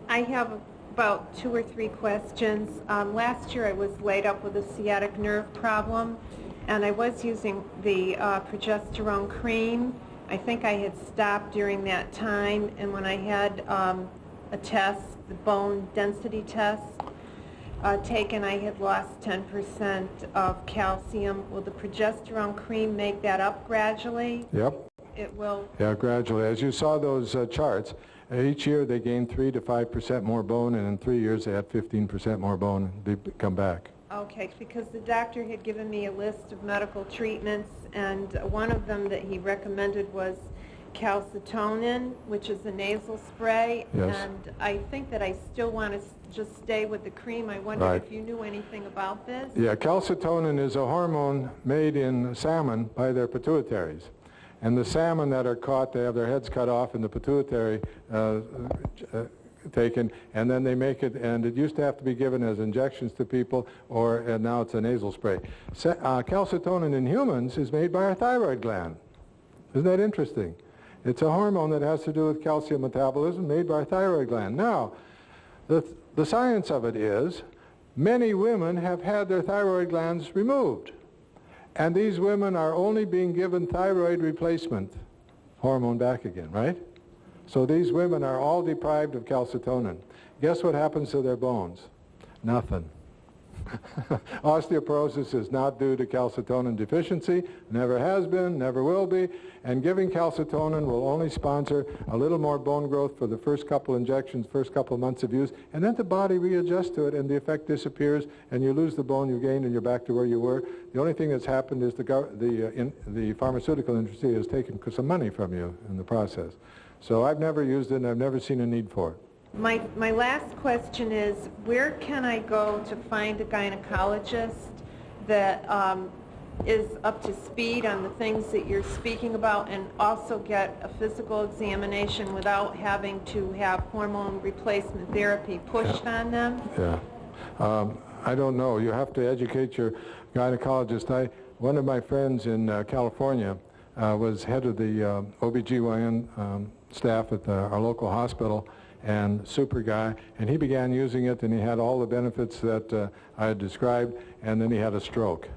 I have about 2 or 3 questions. Last year I was laid up with a sciatic nerve problem, and I was using the progesterone cream. I think I had stopped during that time, and when I had a test, the bone density test, taken, I had lost 10% of calcium. Will the progesterone cream make that up gradually? Yep. It will? Yeah, gradually. As you saw those charts, each year they gained 3 to 5% more bone, and in 3 years they had 15% more bone. They come back. Okay, because the doctor had given me a list of medical treatments, and one of them that he recommended was calcitonin, which is a nasal spray. Yes. And I think that I still want to just stay with the cream. I wondered if you knew anything about this. Yeah, calcitonin is a hormone made in salmon by their pituitaries. And the salmon that are caught, they have their heads cut off and the pituitary taken, and then they make it, and it used to have to be given as injections to people, and now it's a nasal spray. Calcitonin in humans is made by our thyroid gland. Isn't that interesting? It's a hormone that has to do with calcium metabolism made by our thyroid gland. Now, the science of it is many women have had their thyroid glands removed. And these women are only being given thyroid replacement hormone back again, right? So these women are all deprived of calcitonin. Guess what happens to their bones? Nothing. Osteoporosis is not due to calcitonin deficiency, never has been, never will be, and giving calcitonin will only sponsor a little more bone growth for the first couple injections, first couple months of use, and then the body readjusts to it and the effect disappears and you lose the bone you gained and you're back to where you were. The only thing that's happened is the pharmaceutical industry has taken some money from you in the process. So I've never used it and I've never seen a need for it. My last question is, where can I go to find a gynecologist that is up to speed on the things that you're speaking about, and also get a physical examination without having to have hormone replacement therapy pushed on them? Yeah. I don't know. You have to educate your gynecologist. One of my friends in California was head of the OBGYN staff at our local hospital, and super guy, and he began using it, and he had all the benefits that I had described, and then he had a stroke,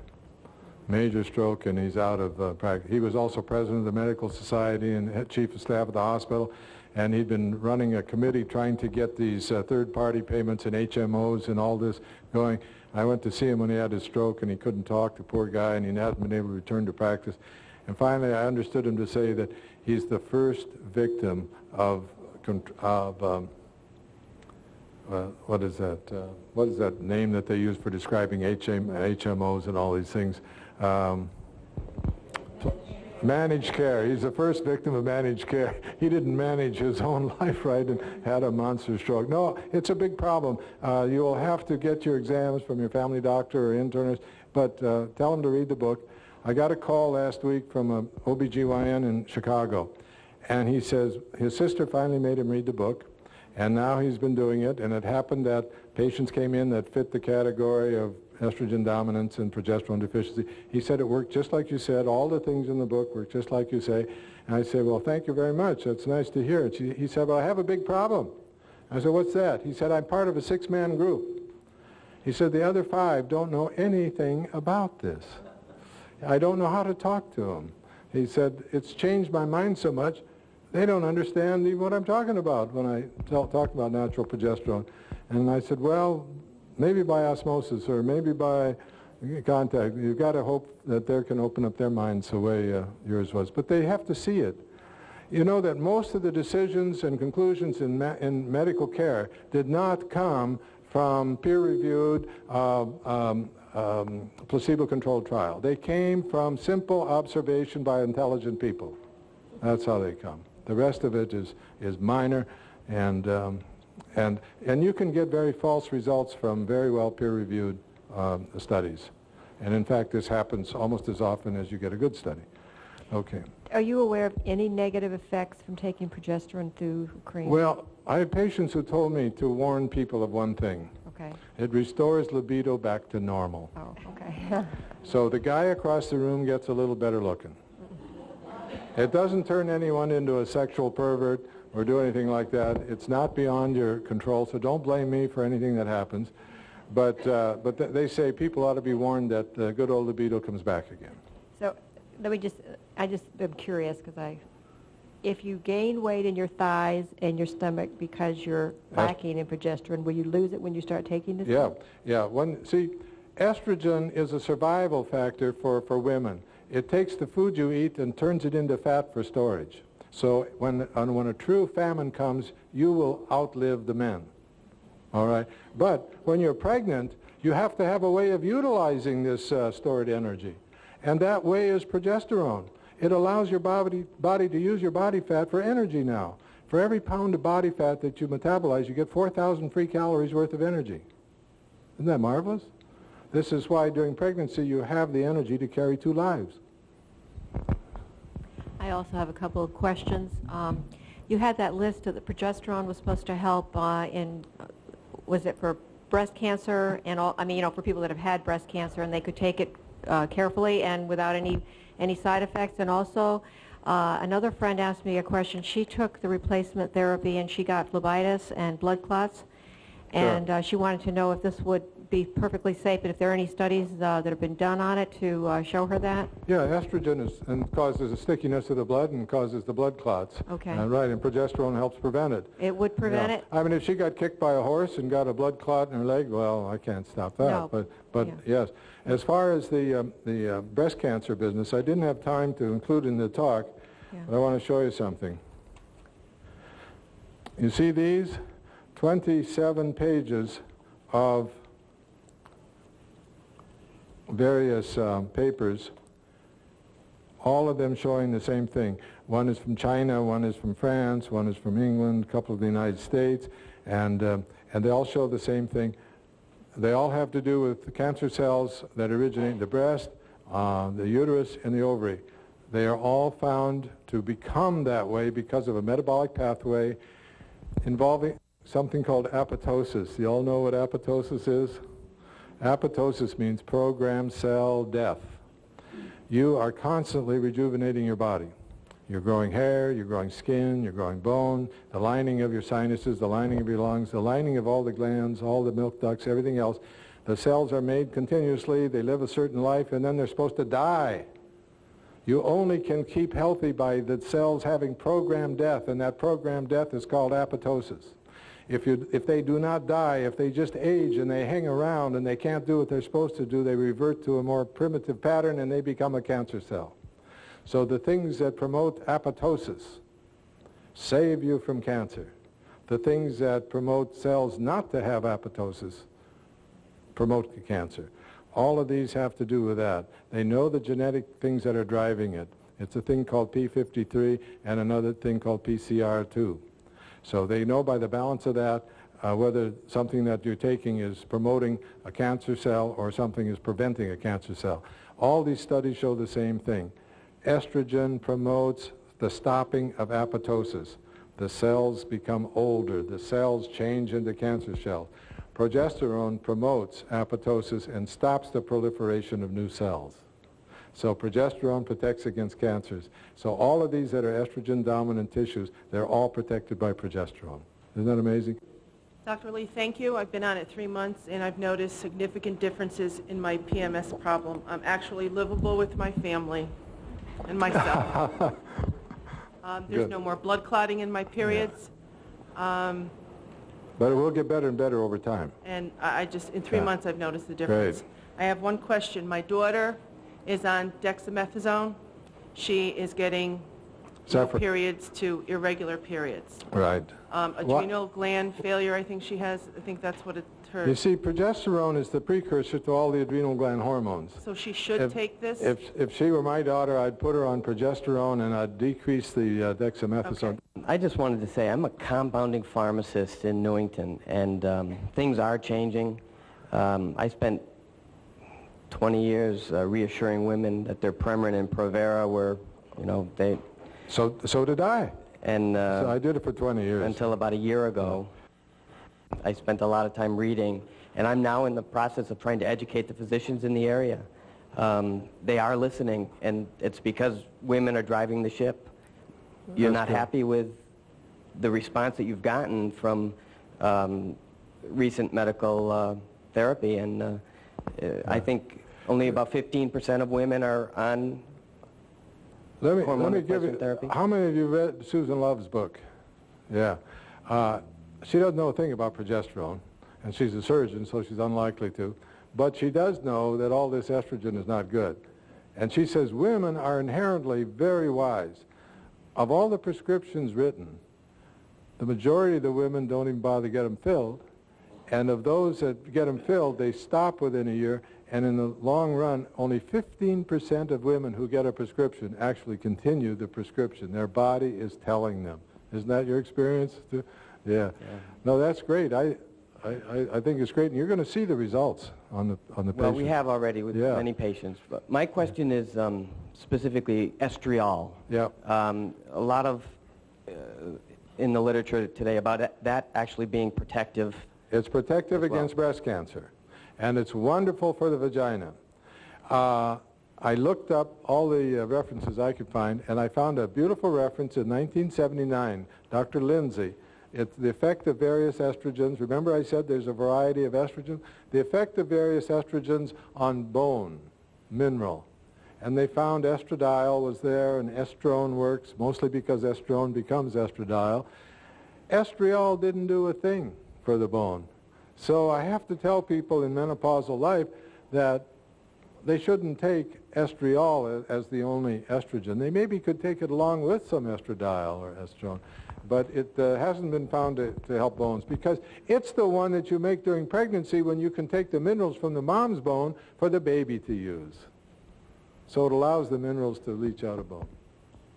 major stroke, and he's out of practice. He was also president of the medical society and chief of staff at the hospital, and he'd been running a committee trying to get these third-party payments and HMOs and all this going. I went to see him when he had his stroke, and he couldn't talk, the poor guy, and he hadn't been able to return to practice. And finally, I understood him to say that he's the first victim of what is that name that they use for describing HMOs and all these things? Managed care. He's the first victim of managed care. He didn't manage his own life right and had a monster stroke. No, it's a big problem. You will have to get your exams from your family doctor or internist, but tell him to read the book. I got a call last week from an OBGYN in Chicago, and he says his sister finally made him read the book, and now he's been doing it, and it happened that patients came in that fit the category of estrogen dominance and progesterone deficiency. He said it worked just like you said. All the things in the book work just like you say. And I said, well, thank you very much. That's nice to hear. He said, well, I have a big problem. I said, what's that? He said, I'm part of a 6-man group. He said, the other 5 don't know anything about this. I don't know how to talk to them. He said, it's changed my mind so much, they don't understand even what I'm talking about when I talk about natural progesterone. And I said, well, maybe by osmosis or maybe by contact. You've got to hope that they can open up their minds the way yours was. But they have to see it. You know that most of the decisions and conclusions in medical care did not come from peer-reviewed placebo-controlled trial. They came from simple observation by intelligent people. That's how they come. The rest of it is minor, and you can get very false results from very well peer-reviewed studies. And in fact, this happens almost as often as you get a good study. Okay. Are you aware of any negative effects from taking progesterone through cream? Well, I have patients who told me to warn people of one thing. Okay. It restores libido back to normal. Oh, okay. So the guy across the room gets a little better looking. It doesn't turn anyone into a sexual pervert or do anything like that. It's not beyond your control, so don't blame me for anything that happens. But they say people ought to be warned that good old libido comes back again. So let me I just am curious because if you gain weight in your thighs and your stomach because you're lacking in progesterone, will you lose it when you start taking this? Yeah. See, estrogen is a survival factor for women. It takes the food you eat and turns it into fat for storage. So when a true famine comes, you will outlive the men. All right? But when you're pregnant, you have to have a way of utilizing this stored energy. And that way is progesterone. It allows your body to use your body fat for energy now. For every pound of body fat that you metabolize, you get 4,000 free calories worth of energy. Isn't that marvelous? This is why during pregnancy you have the energy to carry 2 lives. I also have a couple of questions. You had that list of the progesterone was supposed to help was it for breast cancer and all, for people that have had breast cancer and they could take it carefully and without any side effects. And also another friend asked me a question. She took the replacement therapy and she got phlebitis and blood clots. And she wanted to know if this would be perfectly safe, and if there are any studies that have been done on it to show her that? Yeah, estrogen causes a stickiness of the blood and causes the blood clots. Okay. Right, and progesterone helps prevent it. It would prevent it? I mean, if she got kicked by a horse and got a blood clot in her leg, well, I can't stop that. No. But yes. As far as the breast cancer business, I didn't have time to include in the talk, but I want to show you something. You see these? 27 pages of various papers, all of them showing the same thing. One is from China, one is from France, one is from England, a couple of the United States, and they all show the same thing. They all have to do with the cancer cells that originate in the breast, the uterus, and the ovary. They are all found to become that way because of a metabolic pathway involving something called apoptosis. You all know what apoptosis is? Apoptosis means programmed cell death. You are constantly rejuvenating your body. You're growing hair, you're growing skin, you're growing bone, the lining of your sinuses, the lining of your lungs, the lining of all the glands, all the milk ducts, everything else. The cells are made continuously, they live a certain life, and then they're supposed to die. You only can keep healthy by the cells having programmed death, and that programmed death is called apoptosis. If they do not die, if they just age and they hang around and they can't do what they're supposed to do, they revert to a more primitive pattern and they become a cancer cell. So the things that promote apoptosis save you from cancer. The things that promote cells not to have apoptosis promote the cancer. All of these have to do with that. They know the genetic things that are driving it. It's a thing called P53 and another thing called PCR2. So they know by the balance of that whether something that you're taking is promoting a cancer cell or something is preventing a cancer cell. All these studies show the same thing. Estrogen promotes the stopping of apoptosis. The cells become older. The cells change into cancer cells. Progesterone promotes apoptosis and stops the proliferation of new cells. So progesterone protects against cancers. So all of these that are estrogen-dominant tissues, they're all protected by progesterone. Isn't that amazing? Dr. Lee, thank you. I've been on it 3 months, and I've noticed significant differences in my PMS problem. I'm actually livable with my family and myself. There's no more blood clotting in my periods. But it will get better and better over time. And I just, in 3 months, I've noticed the difference. Great. I have one question. My daughter is on dexamethasone. She is getting no periods to irregular periods. Right. Adrenal gland failure, I think she has. I think that's what her... You see, progesterone is the precursor to all the adrenal gland hormones. So she should take this? If she were my daughter, I'd put her on progesterone and I'd decrease the dexamethasone. Okay. I just wanted to say I'm a compounding pharmacist in Newington, and things are changing. I spent 20 years reassuring women that their Premarin and Provera were, you know, they... So did I. And so I did it for 20 years. Until about a year ago. I spent a lot of time reading, and I'm now in the process of trying to educate the physicians in the area. They are listening, and it's because women are driving the ship. You're not happy with the response that you've gotten from recent medical therapy, and I think only about 15% of women are on Let me give you, therapy. How many of you read Susan Love's book? Yeah. She doesn't know a thing about progesterone, and she's a surgeon, so she's unlikely to. But she does know that all this estrogen is not good. And she says women are inherently very wise. Of all the prescriptions written, the majority of the women don't even bother to get them filled. And of those that get them filled, they stop within a year. And in the long run, only 15% of women who get a prescription actually continue the prescription. Their body is telling them. Isn't that your experience? Yeah. No, that's great. I think it's great, and you're going to see the results on the patients. Well, we have already with many patients. But my question is specifically estriol. Yeah. A lot of in the literature today about that actually being protective. It's protective against breast cancer, and it's wonderful for the vagina. I looked up all the references I could find, and I found a beautiful reference in 1979, Dr. Lindsay. It's the effect of various estrogens. Remember I said there's a variety of estrogens? The effect of various estrogens on bone, mineral. And they found estradiol was there, and estrone works, mostly because estrone becomes estradiol. Estriol didn't do a thing for the bone. So I have to tell people in menopausal life that they shouldn't take estriol as the only estrogen. They maybe could take it along with some estradiol or estrone, but it hasn't been found to help bones, because it's the one that you make during pregnancy when you can take the minerals from the mom's bone for the baby to use. So it allows the minerals to leach out of bone.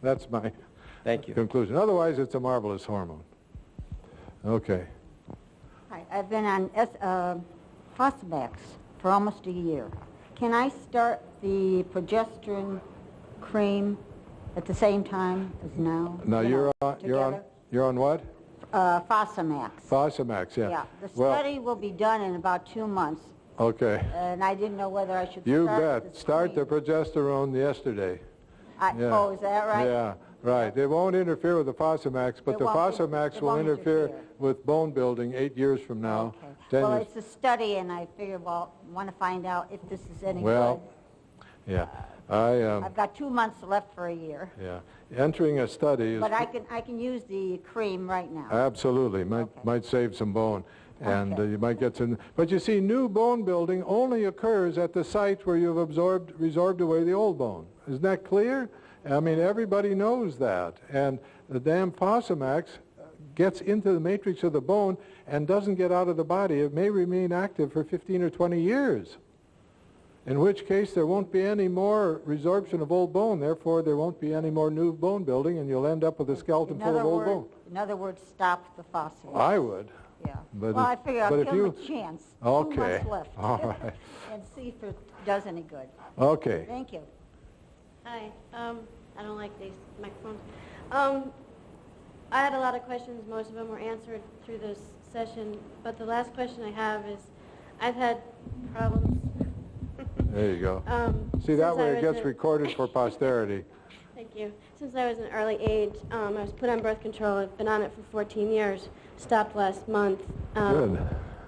That's my conclusion. Otherwise, it's a marvelous hormone. Okay. Hi, I've been on Fosamax for almost a year. Can I start the progesterone cream at the same time as now? Now you're on what? Fosamax. Fosamax, yeah. Yeah. The study will be done in about 2 months. Okay. And I didn't know whether I should You start bet. Start the progesterone yesterday. Oh, is that right? Yeah, right. It won't interfere with the Fosamax, but the Fosamax will interfere with bone building 8 years from now. Okay. Well, it's a study, and I figured, well, I want to find out if this is any good. Yeah. I've got 2 months left for a year. Yeah. Entering a study is... But I can use the cream right now. Absolutely. Might save some bone. And you might get some... But you see, new bone building only occurs at the site where you've resorbed away the old bone. Isn't that clear? I mean, everybody knows that. And the damn Fosamax gets into the matrix of the bone and doesn't get out of the body. It may remain active for 15 or 20 years. in which case there won't be any more resorption of old bone. Therefore, there won't be any more new bone building, and you'll end up with a skeleton full of old bone. In other words, stop the phosphate. I would. Yeah. But well, I figure I'll give him a chance. Okay. 2 months left. All right. And see if it does any good. Okay. Thank you. Hi. I don't like these microphones. I had a lot of questions. Most of them were answered through this session. But the last question I have is, I've had problems. There you go. See, that way it gets recorded for posterity. Thank you. Since I was an early age, I was put on birth control. I've been on it for 14 years. Stopped last month. Good.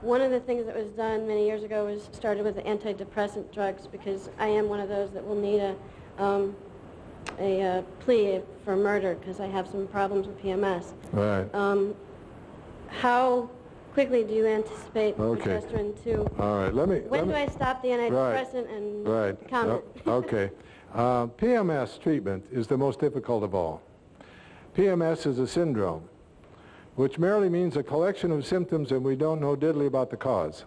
One of the things that was done many years ago was started with the antidepressant drugs, because I am one of those that will need a plea for murder because I have some problems with PMS. Right. How quickly do you anticipate progesterone to... All right. When do I stop the antidepressant and comment? Okay. PMS treatment is the most difficult of all. PMS is a syndrome, which merely means a collection of symptoms and we don't know diddly about the cause.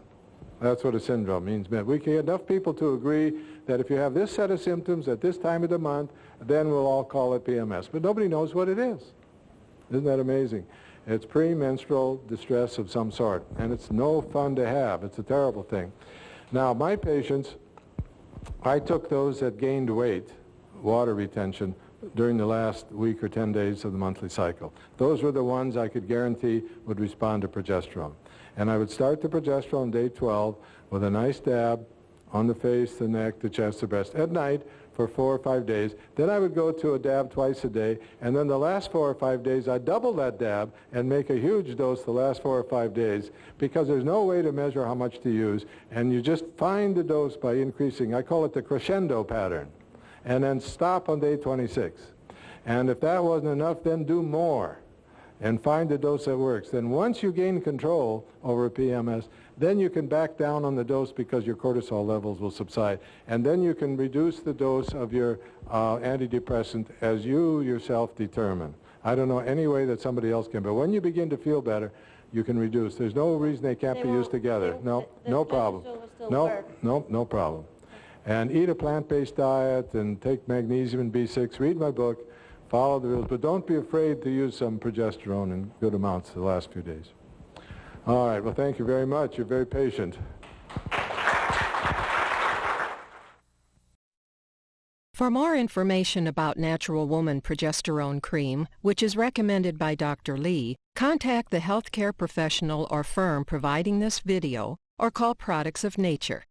That's what a syndrome means. We can get enough people to agree that if you have this set of symptoms at this time of the month, then we'll all call it PMS. But nobody knows what it is. Isn't that amazing? It's premenstrual distress of some sort, and it's no fun to have. It's a terrible thing. Now, my patients, I took those that gained weight, water retention, during the last week or 10 days of the monthly cycle. Those were the ones I could guarantee would respond to progesterone. And I would start the progesterone day 12 with a nice dab on the face, the neck, the chest, the breast at night for 4 or 5 days. Then I would go to a dab twice a day, and then the last 4 or 5 days I'd double that dab and make a huge dose the last 4 or 5 days, because there's no way to measure how much to use, and you just find the dose by increasing. I call it the crescendo pattern, and then stop on day 26. And if that wasn't enough, then do more and find the dose that works. Then once you gain control over PMS, then you can back down on the dose because your cortisol levels will subside. And then you can reduce the dose of your antidepressant as you yourself determine. I don't know any way that somebody else can, but when you begin to feel better, you can reduce. There's no reason they can't be used together. No, no problem. No problem. And eat a plant-based diet and take magnesium and B6. Read my book. Follow the rules, but don't be afraid to use some progesterone in good amounts the last few days. All right, well, thank you very much. You're very patient. For more information about Natural Woman Progesterone Cream, which is recommended by Dr. Lee, contact the healthcare professional or firm providing this video or call Products of Nature.